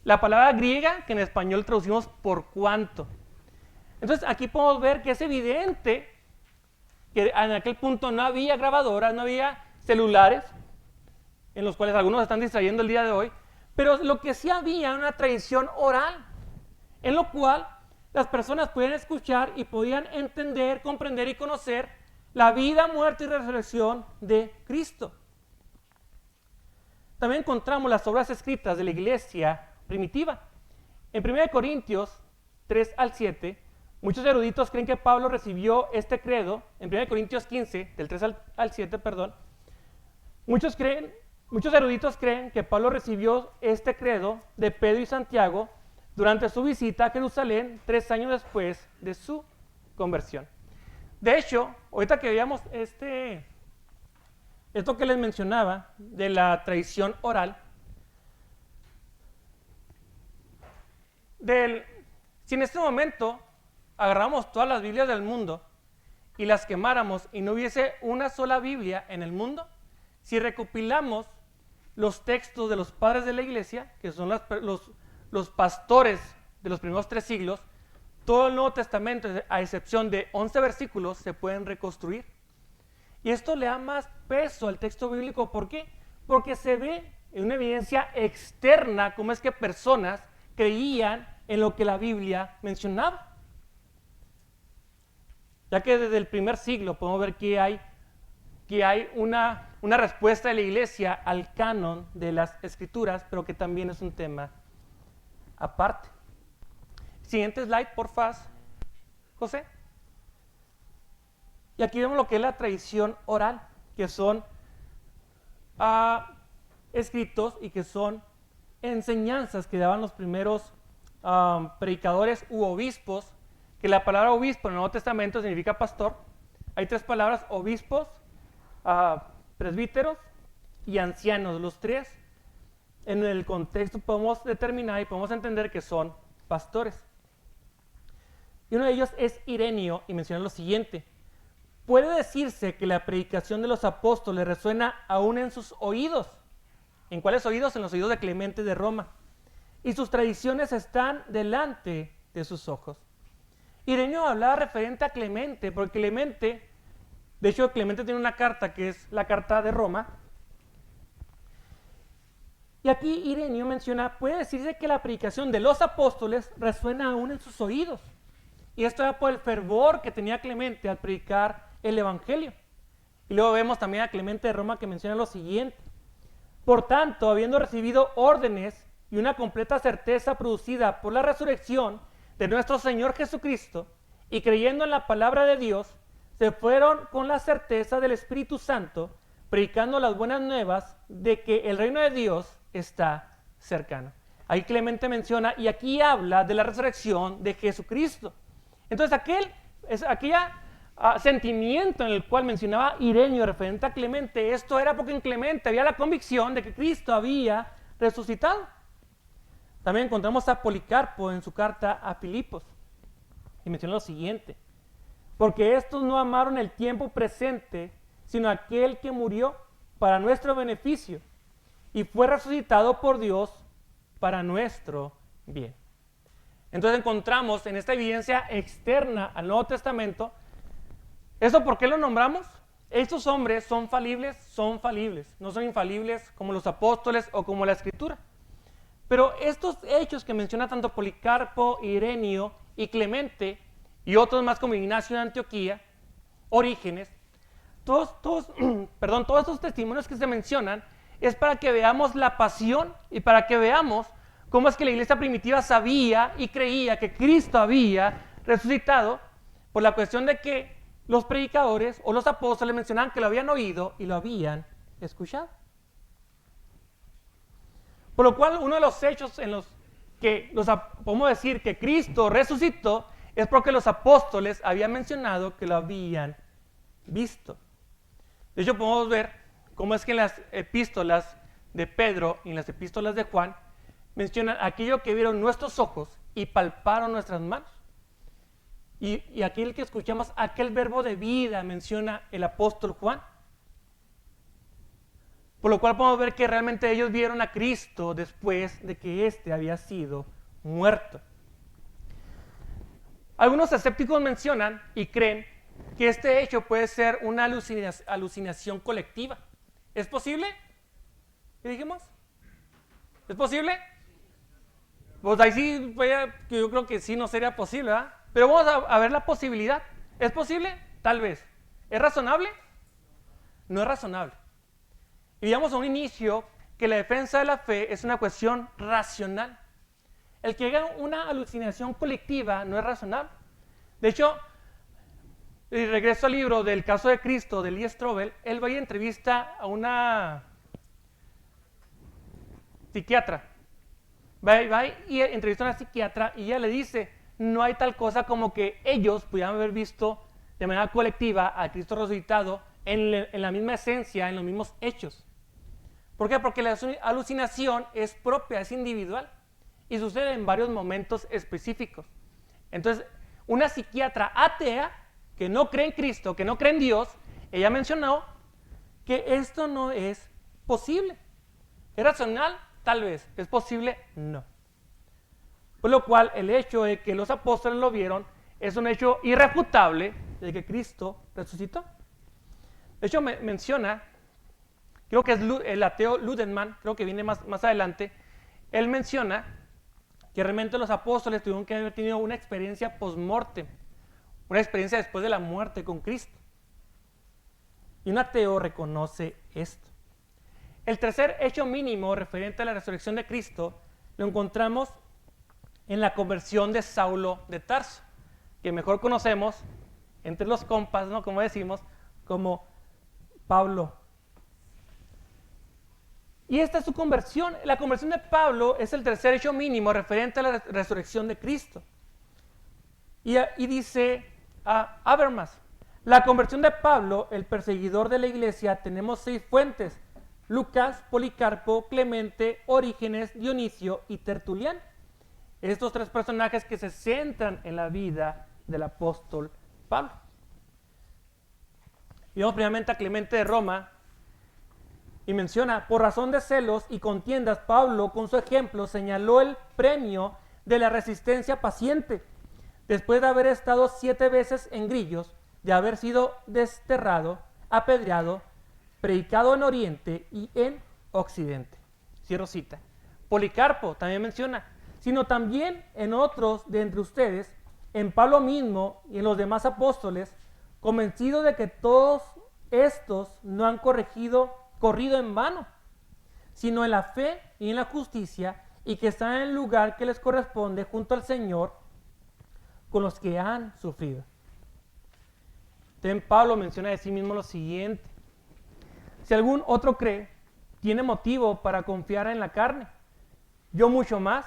la palabra griega, que en español traducimos por cuanto. Entonces aquí podemos ver que es evidente que en aquel punto no había grabadoras, no había celulares, en los cuales algunos están distrayendo el día de hoy, pero lo que sí había era una tradición oral, en lo cual las personas podían escuchar y podían entender, comprender y conocer la vida, muerte y resurrección de Cristo. También encontramos las obras escritas de la iglesia primitiva. En 1 Corintios 3 al 7, muchos eruditos creen que Pablo recibió este credo, en 1 Corintios 15, del 3 al 7, perdón. Muchos eruditos creen que Pablo recibió este credo de Pedro y Santiago durante su visita a Jerusalén 3 años después de su conversión. De hecho, ahorita que veíamos esto que les mencionaba de la tradición oral, si en este momento agarramos todas las Biblias del mundo y las quemáramos y no hubiese una sola Biblia en el mundo, si recopilamos los textos de los padres de la iglesia, que son los pastores de los primeros 3 siglos, todo el Nuevo Testamento, a excepción de 11 versículos, se pueden reconstruir. Y esto le da más peso al texto bíblico. ¿Por qué? Porque se ve en una evidencia externa cómo es que personas creían en lo que la Biblia mencionaba. Ya que desde el primer siglo podemos ver que hay una respuesta de la iglesia al canon de las escrituras, pero que también es un tema aparte. Siguiente slide, por favor, José. Y aquí vemos lo que es la tradición oral, que son escritos y que son enseñanzas que daban los primeros predicadores u obispos, que la palabra obispo en el Nuevo Testamento significa pastor. Hay 3 palabras: obispos, presbíteros y ancianos. Los 3 en el contexto podemos determinar y podemos entender que son pastores. Y uno de ellos es Ireneo y menciona lo siguiente: puede decirse que la predicación de los apóstoles resuena aún en sus oídos. ¿En cuáles oídos? En los oídos de Clemente de Roma. Y sus tradiciones están delante de sus ojos. Ireneo hablaba referente a Clemente, porque Clemente, de hecho Clemente tiene una carta que es la carta de Roma. Y aquí Ireneo menciona, puede decirse que la predicación de los apóstoles resuena aún en sus oídos. Y esto era por el fervor que tenía Clemente al predicar el Evangelio. Y luego vemos también a Clemente de Roma que menciona lo siguiente: por tanto, habiendo recibido órdenes y una completa certeza producida por la resurrección de nuestro Señor Jesucristo, y creyendo en la palabra de Dios, se fueron con la certeza del Espíritu Santo, predicando las buenas nuevas de que el reino de Dios está cercano. Ahí Clemente menciona, y aquí habla de la resurrección de Jesucristo. Entonces aquella sentimiento en el cual mencionaba Ireneo referente a Clemente, esto era porque en Clemente había la convicción de que Cristo había resucitado. También encontramos a Policarpo en su carta a Filipos y menciona lo siguiente: porque estos no amaron el tiempo presente, sino aquel que murió para nuestro beneficio y fue resucitado por Dios para nuestro bien. Entonces encontramos en esta evidencia externa al Nuevo Testamento. ¿Eso por qué lo nombramos? Estos hombres son falibles, no son infalibles como los apóstoles o como la Escritura. Pero estos hechos que menciona tanto Policarpo, Ireneo y Clemente, y otros más como Ignacio de Antioquía, Orígenes, todos estos testimonios que se mencionan es para que veamos la pasión y para que veamos cómo es que la iglesia primitiva sabía y creía que Cristo había resucitado, por la cuestión de que los predicadores o los apóstoles mencionaban que lo habían oído y lo habían escuchado. Por lo cual, uno de los hechos en los que podemos decir que Cristo resucitó es porque los apóstoles habían mencionado que lo habían visto. De hecho, podemos ver cómo es que en las epístolas de Pedro y en las epístolas de Juan mencionan aquello que vieron nuestros ojos y palparon nuestras manos. Y aquel que escuchamos, aquel verbo de vida, menciona el apóstol Juan. Por lo cual podemos ver que realmente ellos vieron a Cristo después de que éste había sido muerto. Algunos escépticos mencionan y creen que este hecho puede ser una alucinación colectiva. ¿Es posible? ¿Qué dijimos? ¿Es posible? Pues ahí sí, yo creo que sí no sería posible, ¿verdad? Pero vamos a ver la posibilidad. ¿Es posible? Tal vez. ¿Es razonable? No es razonable. Y digamos a un inicio que la defensa de la fe es una cuestión racional. El que haga una alucinación colectiva no es razonable. De hecho, y regreso al libro del caso de Cristo de Lee Strobel, él va y entrevista a una psiquiatra. Va y entrevista a una psiquiatra y ella le dice, no hay tal cosa como que ellos pudieran haber visto de manera colectiva a Cristo resucitado en la misma esencia, en los mismos hechos. ¿Por qué? Porque la alucinación es propia, es individual y sucede en varios momentos específicos. Entonces, una psiquiatra atea que no cree en Cristo, que no cree en Dios, ella mencionó que esto no es posible. ¿Es racional? Tal vez. ¿Es posible? No. Por lo cual, el hecho de que los apóstoles lo vieron es un hecho irrefutable de que Cristo resucitó. De hecho, menciona, creo que es el ateo Ludemann, creo que viene más adelante, él menciona que realmente los apóstoles tuvieron que haber tenido una experiencia post-mortem, una experiencia después de la muerte con Cristo. Y un ateo reconoce esto. El tercer hecho mínimo referente a la resurrección de Cristo lo encontramos en la conversión de Saulo de Tarso, que mejor conocemos entre los compas, ¿no? Como decimos, como Pablo. Y esta es su conversión. La conversión de Pablo es el tercer hecho mínimo referente a la resurrección de Cristo. Y dice Habermas, la conversión de Pablo, el perseguidor de la iglesia, tenemos 6 fuentes: Lucas, Policarpo, Clemente, Orígenes, Dionisio y Tertuliano. Estos 3 personajes que se centran en la vida del apóstol Pablo. Y vamos primeramente a Clemente de Roma, y menciona: por razón de celos y contiendas, Pablo con su ejemplo señaló el premio de la resistencia paciente, después de haber estado 7 veces en grillos, de haber sido desterrado, apedreado, predicado en Oriente y en Occidente. Cierro cita. Policarpo también menciona: sino también en otros de entre ustedes, en Pablo mismo y en los demás apóstoles, convencido de que todos estos no han corrido en vano, sino en la fe y en la justicia, y que están en el lugar que les corresponde junto al Señor con los que han sufrido. También Pablo menciona de sí mismo lo siguiente: si algún otro cree, tiene motivo para confiar en la carne. Yo mucho más,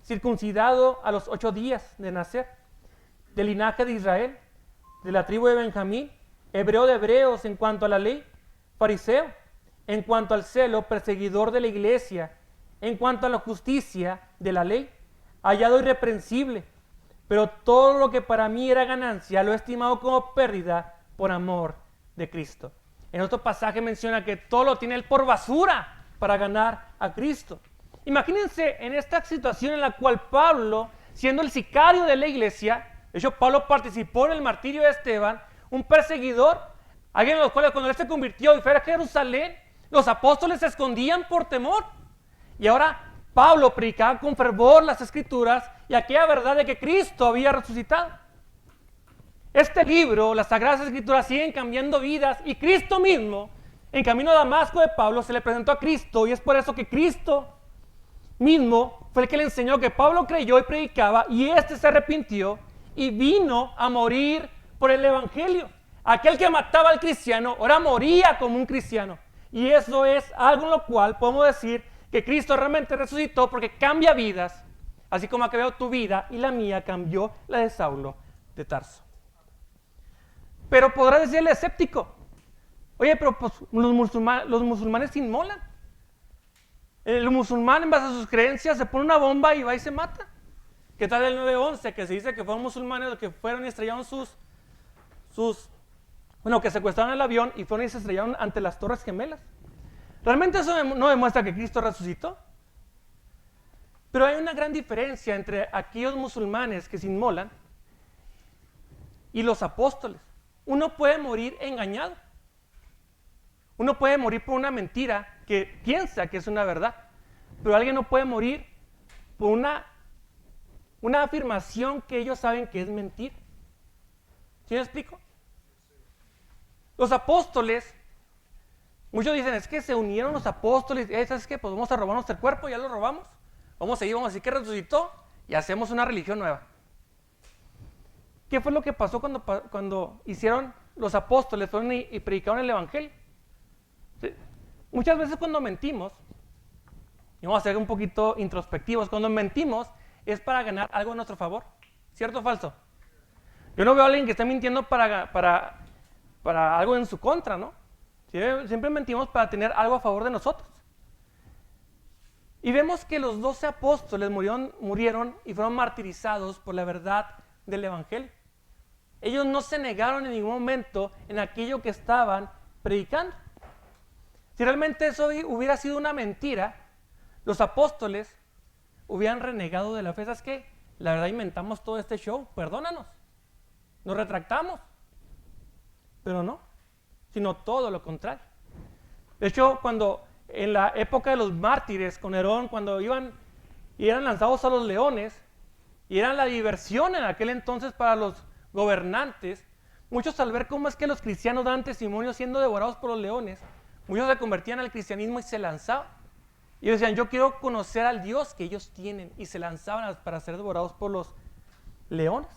circuncidado a los 8 días de nacer, del linaje de Israel, de la tribu de Benjamín, hebreo de hebreos en cuanto a la ley, fariseo, en cuanto al celo, perseguidor de la iglesia, en cuanto a la justicia de la ley, hallado irreprensible, pero todo lo que para mí era ganancia lo he estimado como pérdida por amor de Cristo. En otro pasaje menciona que todo lo tiene él por basura para ganar a Cristo. Imagínense en esta situación en la cual Pablo, siendo el sicario de la iglesia, de hecho Pablo participó en el martirio de Esteban, un perseguidor, alguien de los cuales cuando él se convirtió y fue a Jerusalén, los apóstoles se escondían por temor. Y ahora Pablo predicaba con fervor las escrituras y aquella verdad de que Cristo había resucitado. Este libro, las Sagradas Escrituras, siguen cambiando vidas, y Cristo mismo, en camino a Damasco de Pablo, se le presentó a Cristo, y es por eso que Cristo mismo fue el que le enseñó, que Pablo creyó y predicaba, y este se arrepintió y vino a morir por el evangelio. Aquel que mataba al cristiano ahora moría como un cristiano, y eso es algo en lo cual podemos decir que Cristo realmente resucitó, porque cambia vidas, así como ha cambiado tu vida y la mía cambió la de Saulo de Tarso. Pero podrá decirle escéptico: oye, pero pues los musulmanes inmolan. El musulmán, en base a sus creencias, se pone una bomba y va y se mata. ¿Qué tal el 9/11, que se dice que fueron musulmanes los que fueron y estrellaron que secuestraron el avión y fueron y se estrellaron ante las Torres Gemelas? Realmente eso no demuestra que Cristo resucitó. Pero hay una gran diferencia entre aquellos musulmanes que se inmolan y los apóstoles. Uno puede morir engañado. Uno puede morir por una mentira que piensa que es una verdad. Pero alguien no puede morir por una afirmación que ellos saben que es mentira. ¿Sí me explico? Los apóstoles, muchos dicen: es que se unieron los apóstoles, ¿sabes qué? Pues vamos a robarnos el cuerpo, ya lo robamos. Vamos a decir que resucitó y hacemos una religión nueva. ¿Qué fue lo que pasó cuando hicieron los apóstoles? Fueron y predicaron el evangelio. ¿Sí? Muchas veces cuando mentimos, y vamos a ser un poquito introspectivos, cuando mentimos es para ganar algo a nuestro favor. ¿Cierto o falso? Yo no veo a alguien que esté mintiendo para algo en su contra, ¿no? Siempre mentimos para tener algo a favor de nosotros. Y vemos que los 12 apóstoles murieron y fueron martirizados por la verdad del evangelio. Ellos no se negaron en ningún momento en aquello que estaban predicando. Si realmente eso hubiera sido una mentira, los apóstoles hubieran renegado de la fe. ¿Sabes qué? La verdad inventamos todo este show, perdónanos, nos retractamos. Pero no, sino todo lo contrario. De hecho, cuando en la época de los mártires con Nerón, cuando iban y eran lanzados a los leones, y eran la diversión en aquel entonces para los gobernantes, muchos al ver cómo es que los cristianos dan testimonio siendo devorados por los leones, muchos se convertían al cristianismo y se lanzaban. Y decían, yo quiero conocer al Dios que ellos tienen, y se lanzaban para ser devorados por los leones.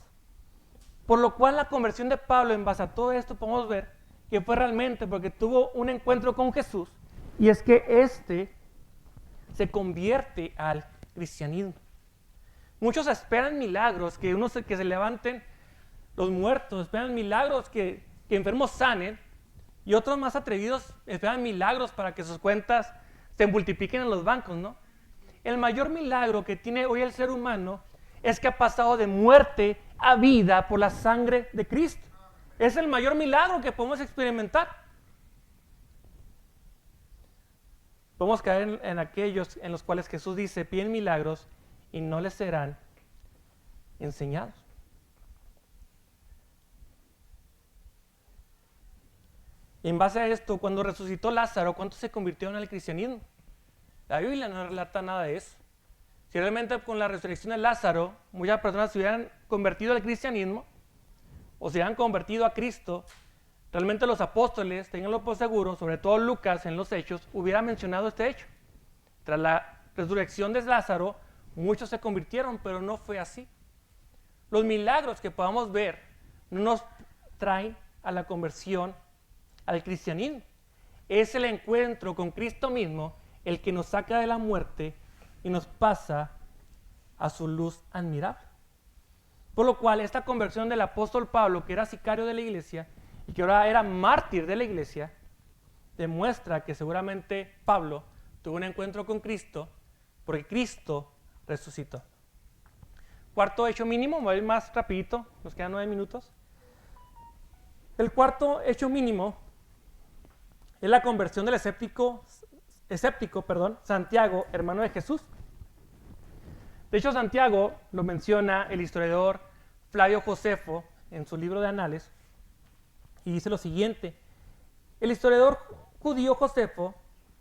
Por lo cual la conversión de Pablo, en base a todo esto, podemos ver que fue realmente porque tuvo un encuentro con Jesús, y es que éste se convierte al cristianismo. Muchos esperan milagros, que se levanten los muertos, esperan milagros que enfermos sanen, y otros más atrevidos esperan milagros para que sus cuentas se multipliquen en los bancos, ¿no? El mayor milagro que tiene hoy el ser humano es que ha pasado de muerte a vida por la sangre de Cristo. Es el mayor milagro que podemos experimentar. Podemos caer en aquellos en los cuales Jesús dice, piden milagros y no les serán enseñados. Y en base a esto, cuando resucitó Lázaro, ¿cuántos se convirtieron al cristianismo? La Biblia no relata nada de eso. Si realmente con la resurrección de Lázaro, muchas personas se hubieran convertido al cristianismo, o se hubieran convertido a Cristo, realmente los apóstoles, tenganlo por seguro, sobre todo Lucas en los Hechos, hubiera mencionado este hecho. Tras la resurrección de Lázaro, muchos se convirtieron, pero no fue así. Los milagros que podamos ver no nos traen a la conversión al cristianismo. Es el encuentro con Cristo mismo el que nos saca de la muerte y nos pasa a su luz admirable. Por lo cual, esta conversión del apóstol Pablo, que era sicario de la iglesia y que ahora era mártir de la iglesia, demuestra que seguramente Pablo tuvo un encuentro con Cristo porque Cristo resucitó. Cuarto hecho mínimo, voy a ir más rapidito, nos quedan 9 minutos. El cuarto hecho mínimo es la conversión del escéptico, Santiago, hermano de Jesús. De hecho, Santiago lo menciona el historiador Flavio Josefo en su libro de Anales, y dice lo siguiente: el historiador judío Josefo,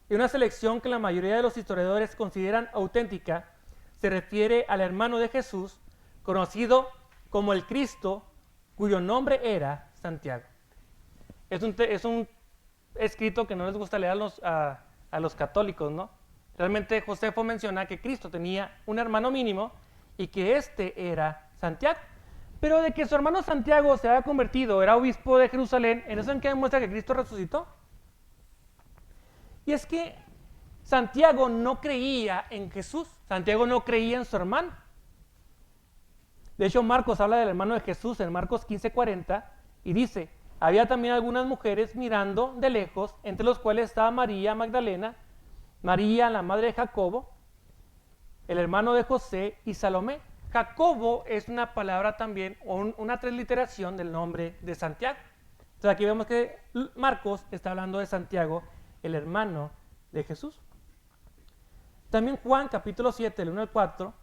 en una selección que la mayoría de los historiadores consideran auténtica, se refiere al hermano de Jesús, conocido como el Cristo, cuyo nombre era Santiago. Es un escrito que no les gusta leer a los católicos, ¿no? Realmente Josefo menciona que Cristo tenía un hermano mínimo y que este era Santiago. Pero de que su hermano Santiago se había convertido, era obispo de Jerusalén, ¿en eso en qué demuestra que Cristo resucitó? Y es que Santiago no creía en Jesús, Santiago no creía en su hermano. De hecho, Marcos habla del hermano de Jesús en Marcos 15:40 y dice, había también algunas mujeres mirando de lejos, entre los cuales estaba María Magdalena, María, la madre de Jacobo, el hermano de José y Salomé. Jacobo es una palabra también, o una transliteración del nombre de Santiago. Entonces aquí vemos que Marcos está hablando de Santiago, el hermano de Jesús. También Juan, capítulo 7, del 1 al 4,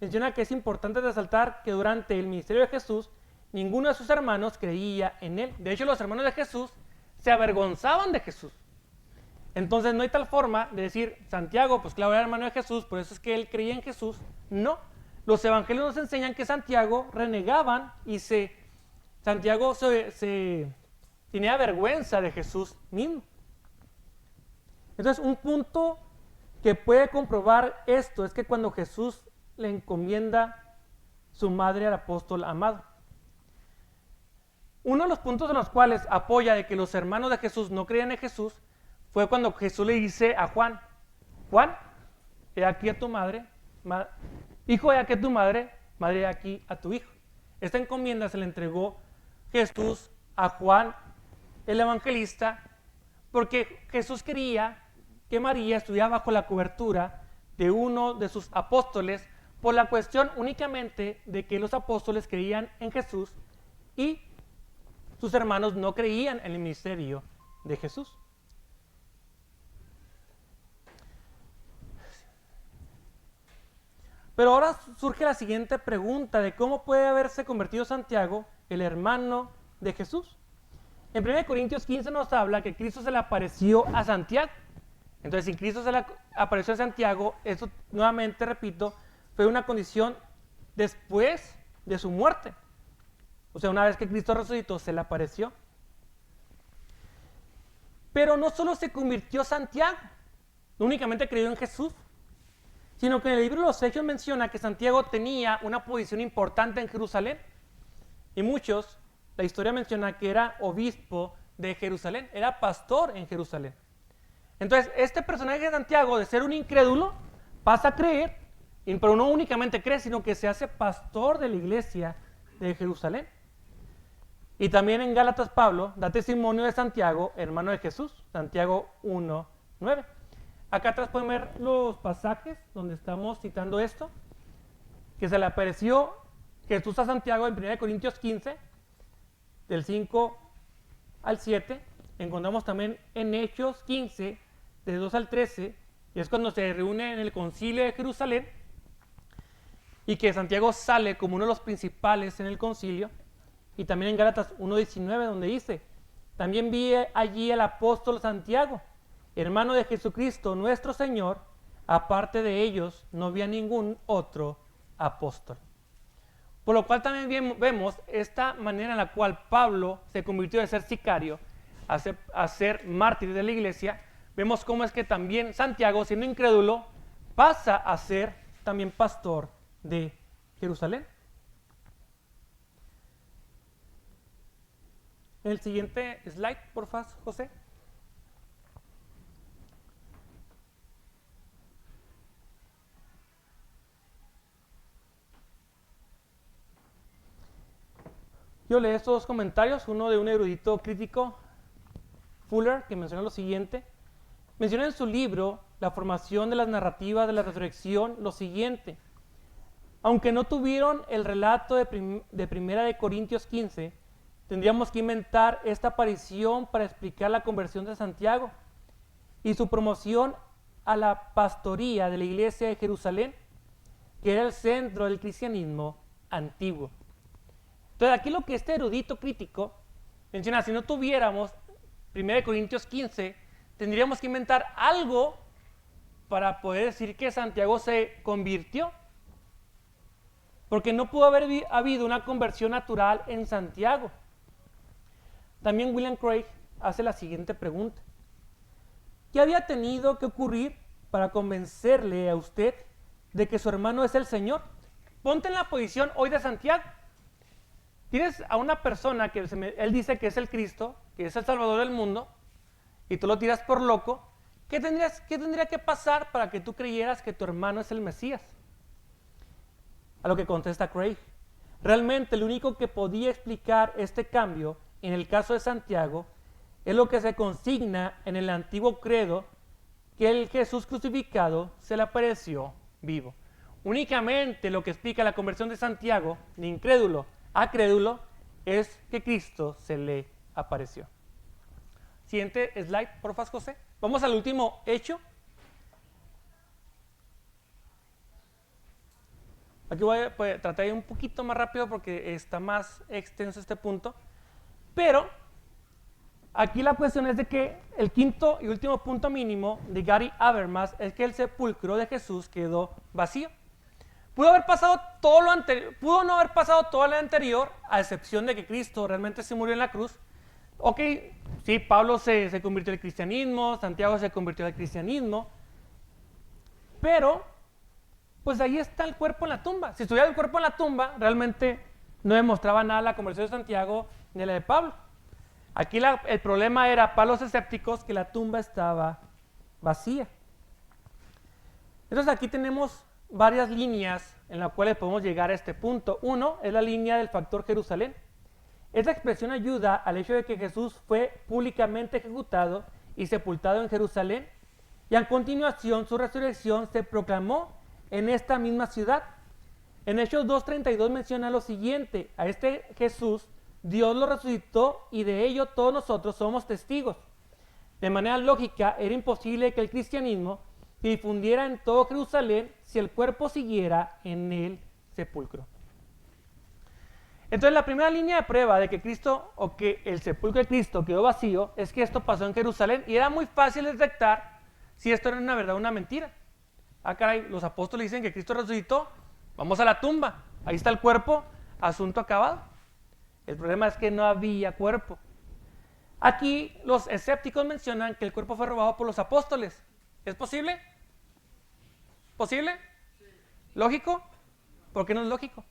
menciona que es importante resaltar que durante el ministerio de Jesús, ninguno de sus hermanos creía en él. De hecho, los hermanos de Jesús se avergonzaban de Jesús. Entonces no hay tal forma de decir, Santiago, pues claro, era hermano de Jesús, por eso es que él creía en Jesús. No, los evangelios nos enseñan que Santiago renegaban y Santiago tenía vergüenza de Jesús mismo. Entonces un punto que puede comprobar esto es que cuando Jesús le encomienda su madre al apóstol amado, uno de los puntos en los cuales apoya de que los hermanos de Jesús no creían en Jesús fue cuando Jesús le dice a Juan, Juan, he aquí a tu madre, hijo, he aquí a tu madre, madre, he aquí a tu hijo. Esta encomienda se le entregó Jesús a Juan, el evangelista, porque Jesús quería que María estuviera bajo la cobertura de uno de sus apóstoles por la cuestión únicamente de que los apóstoles creían en Jesús y sus hermanos no creían en el ministerio de Jesús. Pero ahora surge la siguiente pregunta de cómo puede haberse convertido Santiago, el hermano de Jesús. En 1 Corintios 15 nos habla que Cristo se le apareció a Santiago. Entonces, si Cristo se le apareció a Santiago, eso nuevamente, repito, fue una condición después de su muerte. O sea, una vez que Cristo resucitó, se le apareció. Pero no solo se convirtió Santiago, no únicamente creyó en Jesús, sino que en el libro de los Hechos menciona que Santiago tenía una posición importante en Jerusalén. Y muchos, la historia menciona que era obispo de Jerusalén, era pastor en Jerusalén. Entonces, este personaje de Santiago, de ser un incrédulo, pasa a creer, pero no únicamente cree, sino que se hace pastor de la iglesia de Jerusalén. Y también en Gálatas Pablo da testimonio de Santiago, hermano de Jesús, Santiago 1:9. Acá atrás pueden ver los pasajes donde estamos citando esto, que se le apareció Jesús a Santiago en 1 Corintios 15, del 5 al 7. Encontramos también en Hechos 15, de 2 al 13, y es cuando se reúne en el concilio de Jerusalén, y que Santiago sale como uno de los principales en el concilio. Y también en Gálatas 1:19, donde dice: también vi allí al apóstol Santiago, hermano de Jesucristo nuestro Señor, aparte de ellos no había ningún otro apóstol. Por lo cual también vemos esta manera en la cual Pablo se convirtió de ser sicario a ser mártir de la iglesia. Vemos cómo es que también Santiago, siendo incrédulo, pasa a ser también pastor de Jerusalén. El siguiente slide, por favor, José. Yo leí estos dos comentarios, uno de un erudito crítico, Fuller, que menciona lo siguiente. Menciona en su libro La formación de las narrativas de la resurrección lo siguiente: aunque no tuvieron el relato de 1 Corintios 15, tendríamos que inventar esta aparición para explicar la conversión de Santiago y su promoción a la pastoría de la iglesia de Jerusalén, que era el centro del cristianismo antiguo. Entonces, aquí lo que este erudito crítico menciona: si no tuviéramos 1 Corintios 15, tendríamos que inventar algo para poder decir que Santiago se convirtió. Porque no pudo haber habido una conversión natural en Santiago. También William Craig hace la siguiente pregunta: ¿qué había tenido que ocurrir para convencerle a usted de que su hermano es el Señor? Ponte en la posición hoy de Santiago. Tienes a una persona que él dice que es el Cristo, que es el Salvador del mundo, y tú lo tiras por loco. ¿Qué tendría que pasar para que tú creyeras que tu hermano es el Mesías? A lo que contesta Craig: realmente lo único que podía explicar este cambio en el caso de Santiago es lo que se consigna en el antiguo credo, que el Jesús crucificado se le apareció vivo. Únicamente lo que explica la conversión de Santiago, de incrédulo a crédulo, es que Cristo se le apareció. Siguiente slide, por favor, José. Vamos al último hecho. Aquí voy a tratar de ir un poquito más rápido porque está más extenso este punto. Pero aquí la cuestión es de que el quinto y último punto mínimo de Gary Habermas es que el sepulcro de Jesús quedó vacío. Pudo haber pasado todo lo anterior, pudo no haber pasado todo lo anterior, a excepción de que Cristo realmente se murió en la cruz. Ok, sí, Pablo se convirtió al cristianismo, Santiago se convirtió al cristianismo, pero pues ahí está el cuerpo en la tumba. Si estuviera el cuerpo en la tumba, realmente no demostraba nada la conversión de Santiago ni la de Pablo. Aquí el problema era para los escépticos que la tumba estaba vacía. Entonces aquí tenemos varias líneas en las cuales podemos llegar a este punto. Uno es la línea del factor Jerusalén. Esta expresión ayuda al hecho de que Jesús fue públicamente ejecutado y sepultado en Jerusalén, y a continuación su resurrección se proclamó en esta misma ciudad. En Hechos 2:32 menciona lo siguiente: a este Jesús Dios lo resucitó y de ello todos nosotros somos testigos. De manera lógica, era imposible que el cristianismo se difundiera en todo Jerusalén si el cuerpo siguiera en el sepulcro. Entonces la primera línea de prueba de que Cristo o que el sepulcro de Cristo quedó vacío es que esto pasó en Jerusalén y era muy fácil detectar si esto era una verdad o una mentira. Ah, caray, los apóstoles dicen que Cristo resucitó, vamos a la tumba, ahí está el cuerpo, asunto acabado. El problema es que no había cuerpo. Aquí los escépticos mencionan que el cuerpo fue robado por los apóstoles. ¿Es posible? ¿Posible? ¿Lógico? ¿Por qué no es lógico?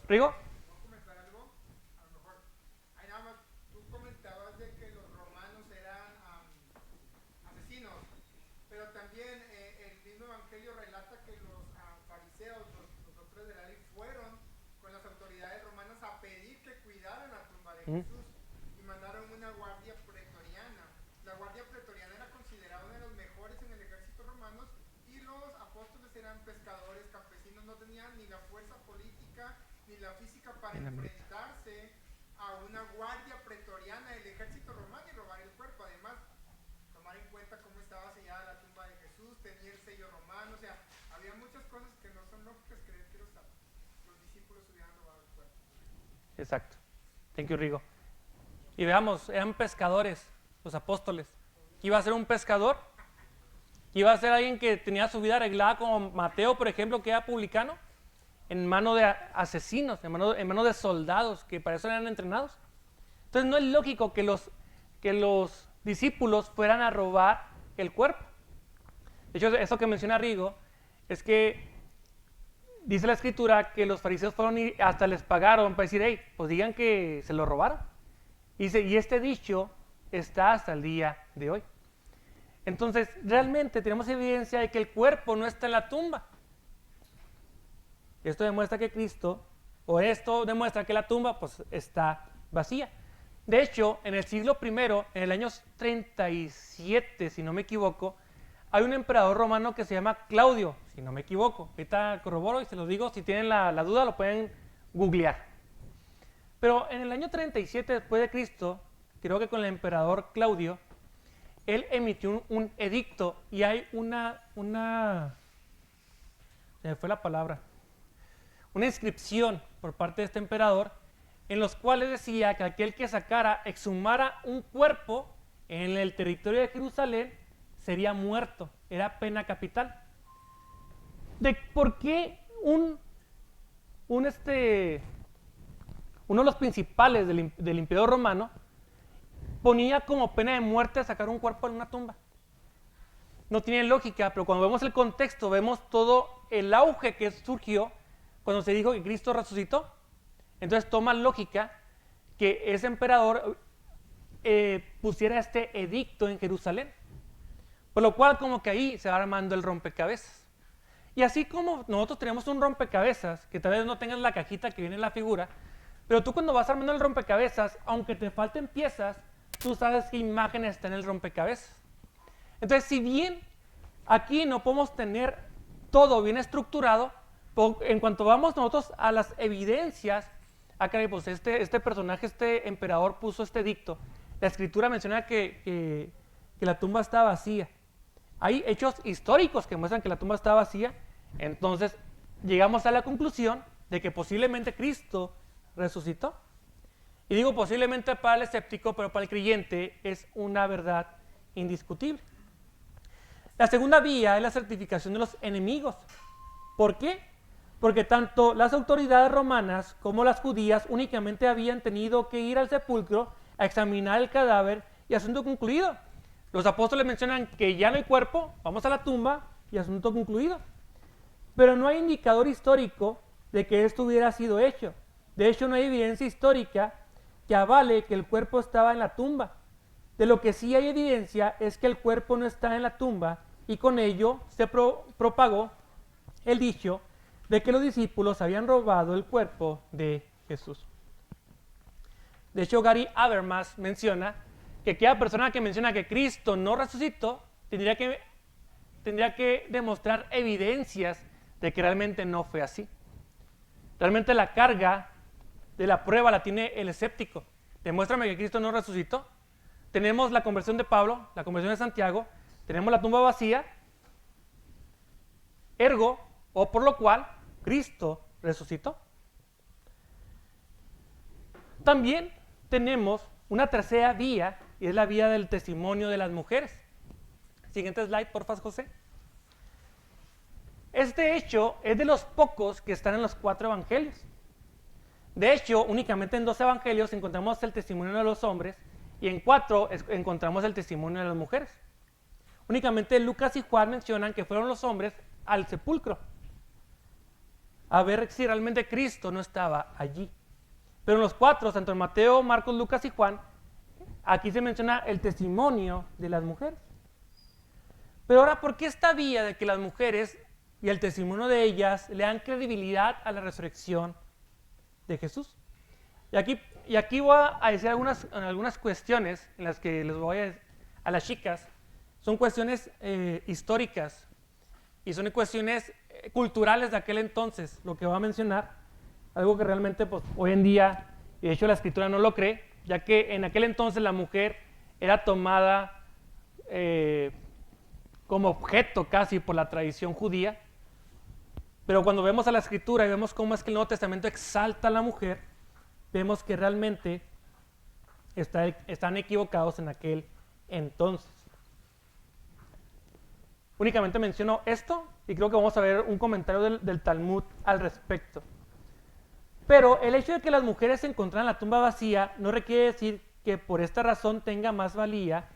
¿Rigo? ¿Puedo comentar algo? A lo mejor, ahí nada más, tú comentabas de que los romanos eran asesinos, pero también el mismo evangelio relata que los fariseos, los doctores de la ley, fueron con las autoridades romanas a pedir que cuidaran la tumba de Jesús y mandaron una guardia pretoriana. La guardia pretoriana era considerada una de las mejores en el ejército romano y los apóstoles eran pescadores, campesinos, no tenían ni la fuerza política ni la física para enfrentarse a una guardia pretoriana del ejército romano y robar el cuerpo. Además, tomar en cuenta cómo estaba sellada la tumba de Jesús, tenía el sello romano, o sea, había muchas cosas que no son lógicas creer que los discípulos hubieran robado el cuerpo. Exacto. Thank you, Rigo. Y veamos, eran pescadores, los apóstoles. ¿Iba a ser un pescador? ¿Iba a ser alguien que tenía su vida arreglada como Mateo, por ejemplo, que era publicano? En mano de asesinos, en mano de soldados que para eso eran entrenados. Entonces no es lógico que los discípulos fueran a robar el cuerpo. De hecho, eso que menciona Rigo es que dice la escritura que los fariseos fueron y hasta les pagaron para decir, hey, pues digan que se lo robaron. Y este dicho está hasta el día de hoy. Entonces, realmente tenemos evidencia de que el cuerpo no está en la tumba. Esto demuestra que Cristo, o esto demuestra que la tumba pues está vacía. De hecho, en el siglo I, en el año 37, si no me equivoco, hay un emperador romano que se llama Claudio, si no me equivoco. Ahorita corroboro y se los digo, si tienen la duda lo pueden googlear. Pero en el año 37 después de Cristo, creo que con el emperador Claudio, él emitió un edicto y hay se me fue la palabra, una inscripción por parte de este emperador en los cuales decía que aquel que exhumara un cuerpo en el territorio de Jerusalén sería muerto, era pena capital. ¿Por qué uno de los principales del imperio romano ponía como pena de muerte sacar un cuerpo en una tumba? No tiene lógica, pero cuando vemos el contexto, vemos todo el auge que surgió cuando se dijo que Cristo resucitó. Entonces toma lógica que ese emperador pusiera este edicto en Jerusalén. Por lo cual como que ahí se va armando el rompecabezas. Y así como nosotros tenemos un rompecabezas, que tal vez no tengas la cajita que viene en la figura, pero tú cuando vas armando el rompecabezas, aunque te falten piezas, tú sabes qué imagen está en el rompecabezas. Entonces, si bien aquí no podemos tener todo bien estructurado, en cuanto vamos nosotros a las evidencias, pues este personaje, este emperador puso este edicto. La escritura menciona que la tumba está vacía. Hay hechos históricos que muestran que la tumba está vacía. Entonces, llegamos a la conclusión de que posiblemente Cristo resucitó. Y digo posiblemente para el escéptico, pero para el creyente es una verdad indiscutible. La segunda vía es la certificación de los enemigos. ¿Por qué? Porque tanto las autoridades romanas como las judías únicamente habían tenido que ir al sepulcro a examinar el cadáver y asunto concluido. Los apóstoles mencionan que ya no hay cuerpo, vamos a la tumba y asunto concluido. Pero no hay indicador histórico de que esto hubiera sido hecho. De hecho, no hay evidencia histórica que avale que el cuerpo estaba en la tumba. De lo que sí hay evidencia es que el cuerpo no está en la tumba y con ello se propagó el dicho de que los discípulos habían robado el cuerpo de Jesús. De hecho, Gary Habermas menciona que aquella persona que menciona que Cristo no resucitó tendría que demostrar evidencias de que realmente no fue así. Realmente la carga de la prueba la tiene el escéptico. Demuéstrame que Cristo no resucitó. Tenemos la conversión de Pablo, la conversión de Santiago, tenemos la tumba vacía, ergo, o por lo cual, Cristo resucitó. También tenemos una tercera vía, y es la vía del testimonio de las mujeres. Siguiente slide, porfa, José. Este hecho es de los pocos que están en los 4 evangelios. De hecho, únicamente en 2 evangelios encontramos el testimonio de los hombres y en 4 encontramos el testimonio de las mujeres. Únicamente Lucas y Juan mencionan que fueron los hombres al sepulcro a ver si realmente Cristo no estaba allí. Pero en los 4, tanto en Mateo, Marcos, Lucas y Juan, aquí se menciona el testimonio de las mujeres. Pero ahora, ¿por qué esta vía de que las mujeres y el testimonio de ellas le dan credibilidad a la resurrección de Jesús? Y aquí voy a decir algunas cuestiones en las que les voy a las chicas. Son cuestiones históricas y son cuestiones culturales de aquel entonces, lo que voy a mencionar. Algo que realmente pues, hoy en día, y de hecho la escritura no lo cree, ya que en aquel entonces la mujer era tomada como objeto casi por la tradición judía. Pero cuando vemos a la escritura y vemos cómo es que el Nuevo Testamento exalta a la mujer, vemos que realmente están equivocados en aquel entonces. Únicamente menciono esto y creo que vamos a ver un comentario del Talmud al respecto. Pero el hecho de que las mujeres se encontraran en la tumba vacía no requiere decir que por esta razón tenga más valía,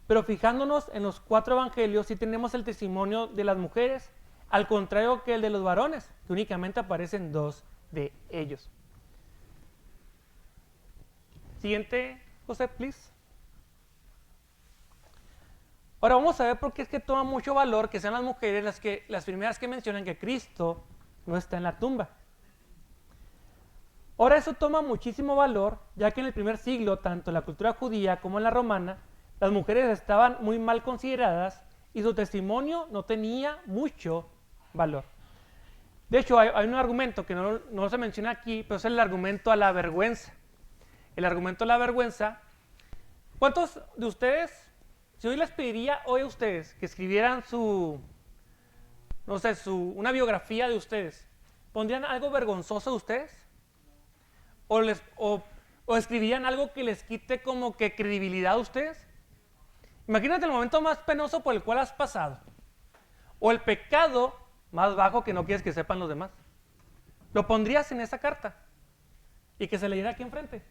pero fijándonos en los 4 evangelios sí tenemos el testimonio de las mujeres, al contrario que el de los varones, que únicamente aparecen 2 de ellos. Siguiente, José, please. Ahora vamos a ver por qué es que toma mucho valor que sean las mujeres las primeras que mencionan que Cristo no está en la tumba. Ahora eso toma muchísimo valor, ya que en el primer siglo, tanto en la cultura judía como en la romana, las mujeres estaban muy mal consideradas y su testimonio no tenía mucho valor. De hecho, hay un argumento que no se menciona aquí, pero es el argumento a la vergüenza. El argumento a la vergüenza. ¿Cuántos de ustedes, si hoy les pediría hoy a ustedes que escribieran una biografía de ustedes, ¿pondrían algo vergonzoso de ustedes? ¿O escribirían algo que les quite como que credibilidad a ustedes? Imagínate el momento más penoso por el cual has pasado. O el pecado más bajo que no quieres que sepan los demás. ¿Lo pondrías en esa carta? Y que se leyera aquí enfrente.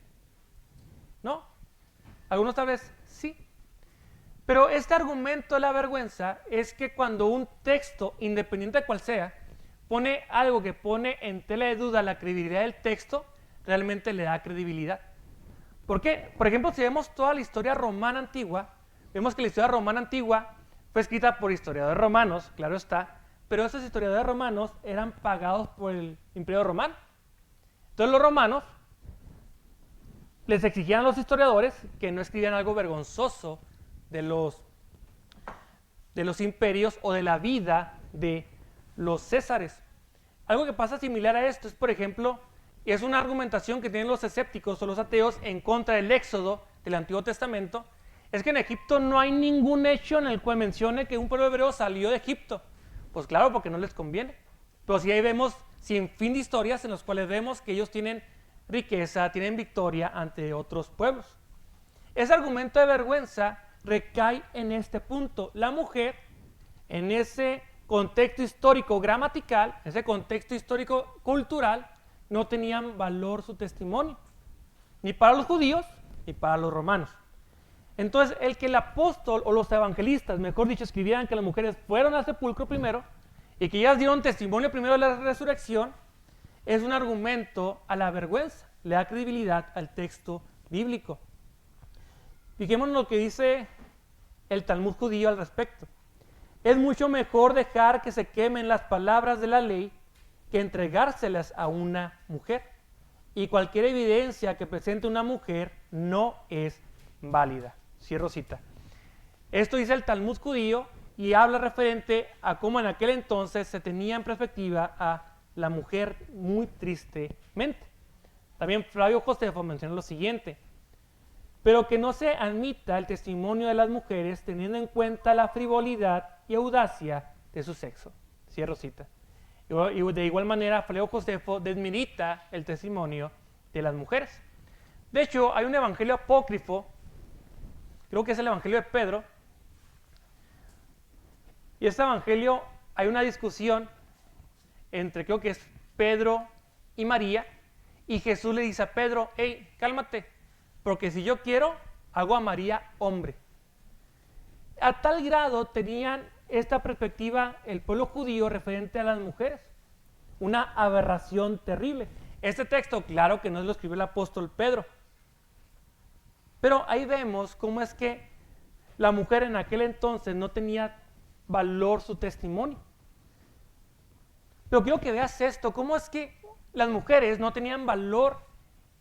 ¿No? Algunos tal vez sí. Pero este argumento de la vergüenza es que cuando un texto, independiente de cual sea, pone algo que pone en tela de duda la credibilidad del texto, realmente le da credibilidad. ¿Por qué? Por ejemplo, si vemos toda la historia romana antigua, vemos que la historia romana antigua fue escrita por historiadores romanos, claro está, pero esos historiadores romanos eran pagados por el Imperio Romano. Entonces los romanos les exigían a los historiadores que no escribieran algo vergonzoso de los imperios o de la vida de los césares. Algo que pasa similar a esto es, por ejemplo, es una argumentación que tienen los escépticos o los ateos en contra del Éxodo del Antiguo Testamento, es que en Egipto no hay ningún hecho en el cual mencione que un pueblo hebreo salió de Egipto. Pues claro, porque no les conviene. Pero sí ahí vemos sin fin de historias en las cuales vemos que ellos tienen riqueza, tienen victoria ante otros pueblos. Ese argumento de vergüenza recae en este punto. La mujer, en ese contexto histórico gramatical, ese contexto histórico cultural, no tenían valor su testimonio, ni para los judíos, ni para los romanos. Entonces, el que el apóstol o los evangelistas, mejor dicho, escribieran que las mujeres fueron al sepulcro primero y que ellas dieron testimonio primero de la resurrección, es un argumento a la vergüenza, le da credibilidad al texto bíblico. Fijémonos lo que dice el Talmud judío al respecto. Es mucho mejor dejar que se quemen las palabras de la ley que entregárselas a una mujer. Y cualquier evidencia que presente una mujer no es válida. Cierro cita. Esto dice el Talmud judío y habla referente a cómo en aquel entonces se tenía en perspectiva a la mujer muy tristemente. También Flavio Josefo menciona lo siguiente. pero que no se admita el testimonio de las mujeres teniendo en cuenta la frivolidad y audacia de su sexo. Cierro cita. Y de igual manera, Flavio Josefo desmerita el testimonio de las mujeres. De hecho, hay un evangelio apócrifo, creo que es el evangelio de Pedro, y este evangelio hay una discusión entre, creo que es Pedro y María, y Jesús le dice a Pedro, hey, cálmate, porque si yo quiero, hago a María hombre. A tal grado tenían esta perspectiva el pueblo judío referente a las mujeres, una aberración terrible. Este texto, claro que no lo escribió el apóstol Pedro, pero ahí vemos cómo es que la mujer en aquel entonces no tenía valor su testimonio. Pero quiero que veas esto, cómo es que las mujeres no tenían valor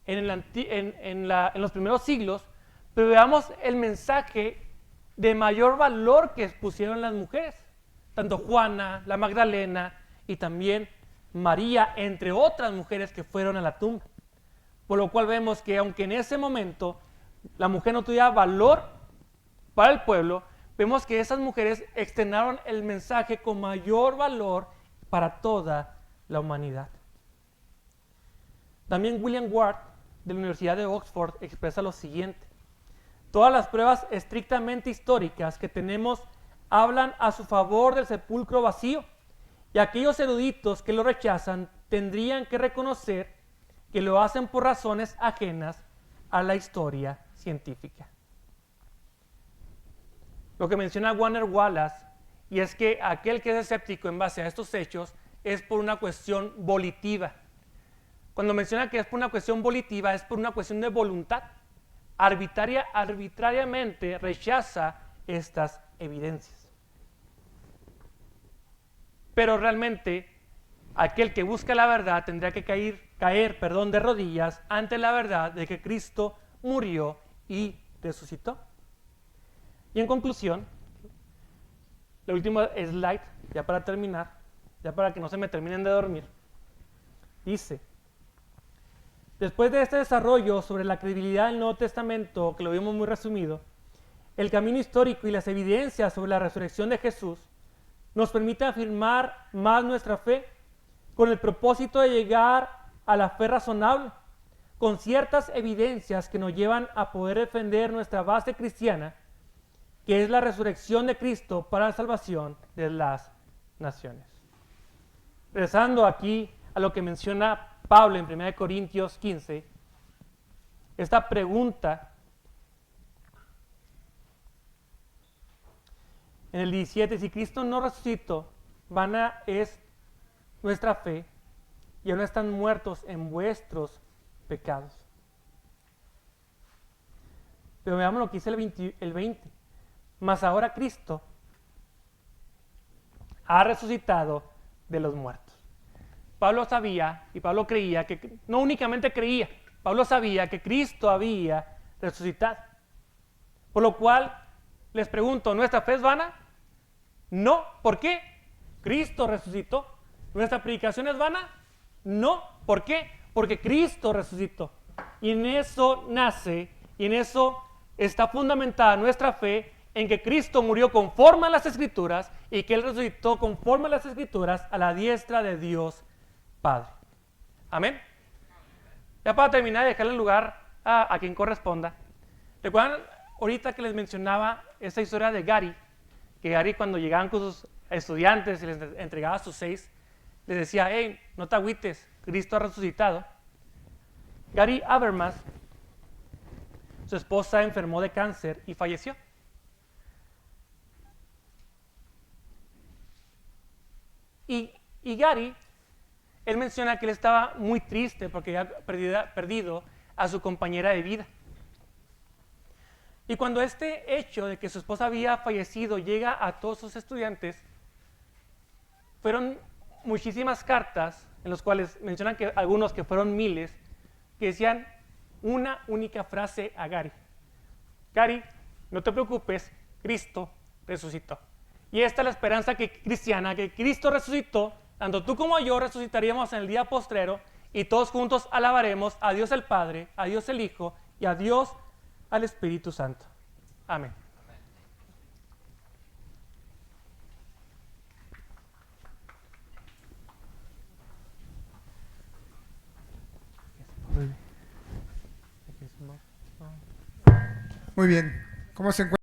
en los primeros siglos, pero veamos el mensaje de mayor valor que expusieron las mujeres, tanto Juana, la Magdalena y también María, entre otras mujeres que fueron a la tumba. Por lo cual vemos que aunque en ese momento la mujer no tuviera valor para el pueblo, vemos que esas mujeres externaron el mensaje con mayor valor para toda la humanidad. También William Ward, de la Universidad de Oxford, expresa lo siguiente: todas las pruebas estrictamente históricas que tenemos hablan a su favor del sepulcro vacío, y aquellos eruditos que lo rechazan tendrían que reconocer que lo hacen por razones ajenas a la historia científica. Lo que menciona Warner Wallace, y es que aquel que es escéptico en base a estos hechos es por una cuestión volitiva. Cuando menciona que es por una cuestión volitiva, es por una cuestión de voluntad. Arbitrariamente rechaza estas evidencias. Pero realmente, aquel que busca la verdad tendría que caer de rodillas ante la verdad de que Cristo murió y resucitó. Y en conclusión, la última slide, ya para terminar, ya para que no se me terminen de dormir, dice: después de este desarrollo sobre la credibilidad del Nuevo Testamento, que lo vimos muy resumido, el camino histórico y las evidencias sobre la resurrección de Jesús nos permiten afirmar más nuestra fe con el propósito de llegar a la fe razonable, con ciertas evidencias que nos llevan a poder defender nuestra base cristiana, que es la resurrección de Cristo para la salvación de las naciones. Regresando aquí a lo que menciona Pablo en 1 Corintios 15, esta pregunta en el 17: si Cristo no resucitó, vana es nuestra fe y aún están muertos en vuestros pecados. Pero veamos lo que dice el 20. Mas ahora Cristo ha resucitado de los muertos. Pablo sabía y Pablo creía que, no únicamente creía, Pablo sabía que Cristo había resucitado. Por lo cual les pregunto, ¿nuestra fe es vana? No. ¿Por qué? Cristo resucitó. ¿Nuestra predicación es vana? No. ¿Por qué? Porque Cristo resucitó. Y en eso nace, y en eso está fundamentada nuestra fe, en que Cristo murió conforme a las Escrituras y que Él resucitó conforme a las Escrituras a la diestra de Dios Padre. Amén. Ya para terminar y dejarle el lugar a quien corresponda. ¿Recuerdan ahorita que les mencionaba esta historia de Gary? Que Gary, cuando llegaban con sus estudiantes y les entregaba sus 6, les decía: hey, no te agüites, Cristo ha resucitado. Gary Habermas, su esposa, enfermó de cáncer y falleció. Y Gary, él menciona que él estaba muy triste porque había perdido a su compañera de vida. Y cuando este hecho de que su esposa había fallecido llega a todos sus estudiantes, fueron muchísimas cartas en las cuales mencionan que algunos, que fueron miles, que decían una única frase a Gary: Gary, no te preocupes, Cristo resucitó. Y esta es la esperanza cristiana, que Cristo resucitó, tanto tú como yo resucitaríamos en el día postrero y todos juntos alabaremos a Dios el Padre, a Dios el Hijo y a Dios al Espíritu Santo. Amén. Muy bien. ¿Cómo se encuentra?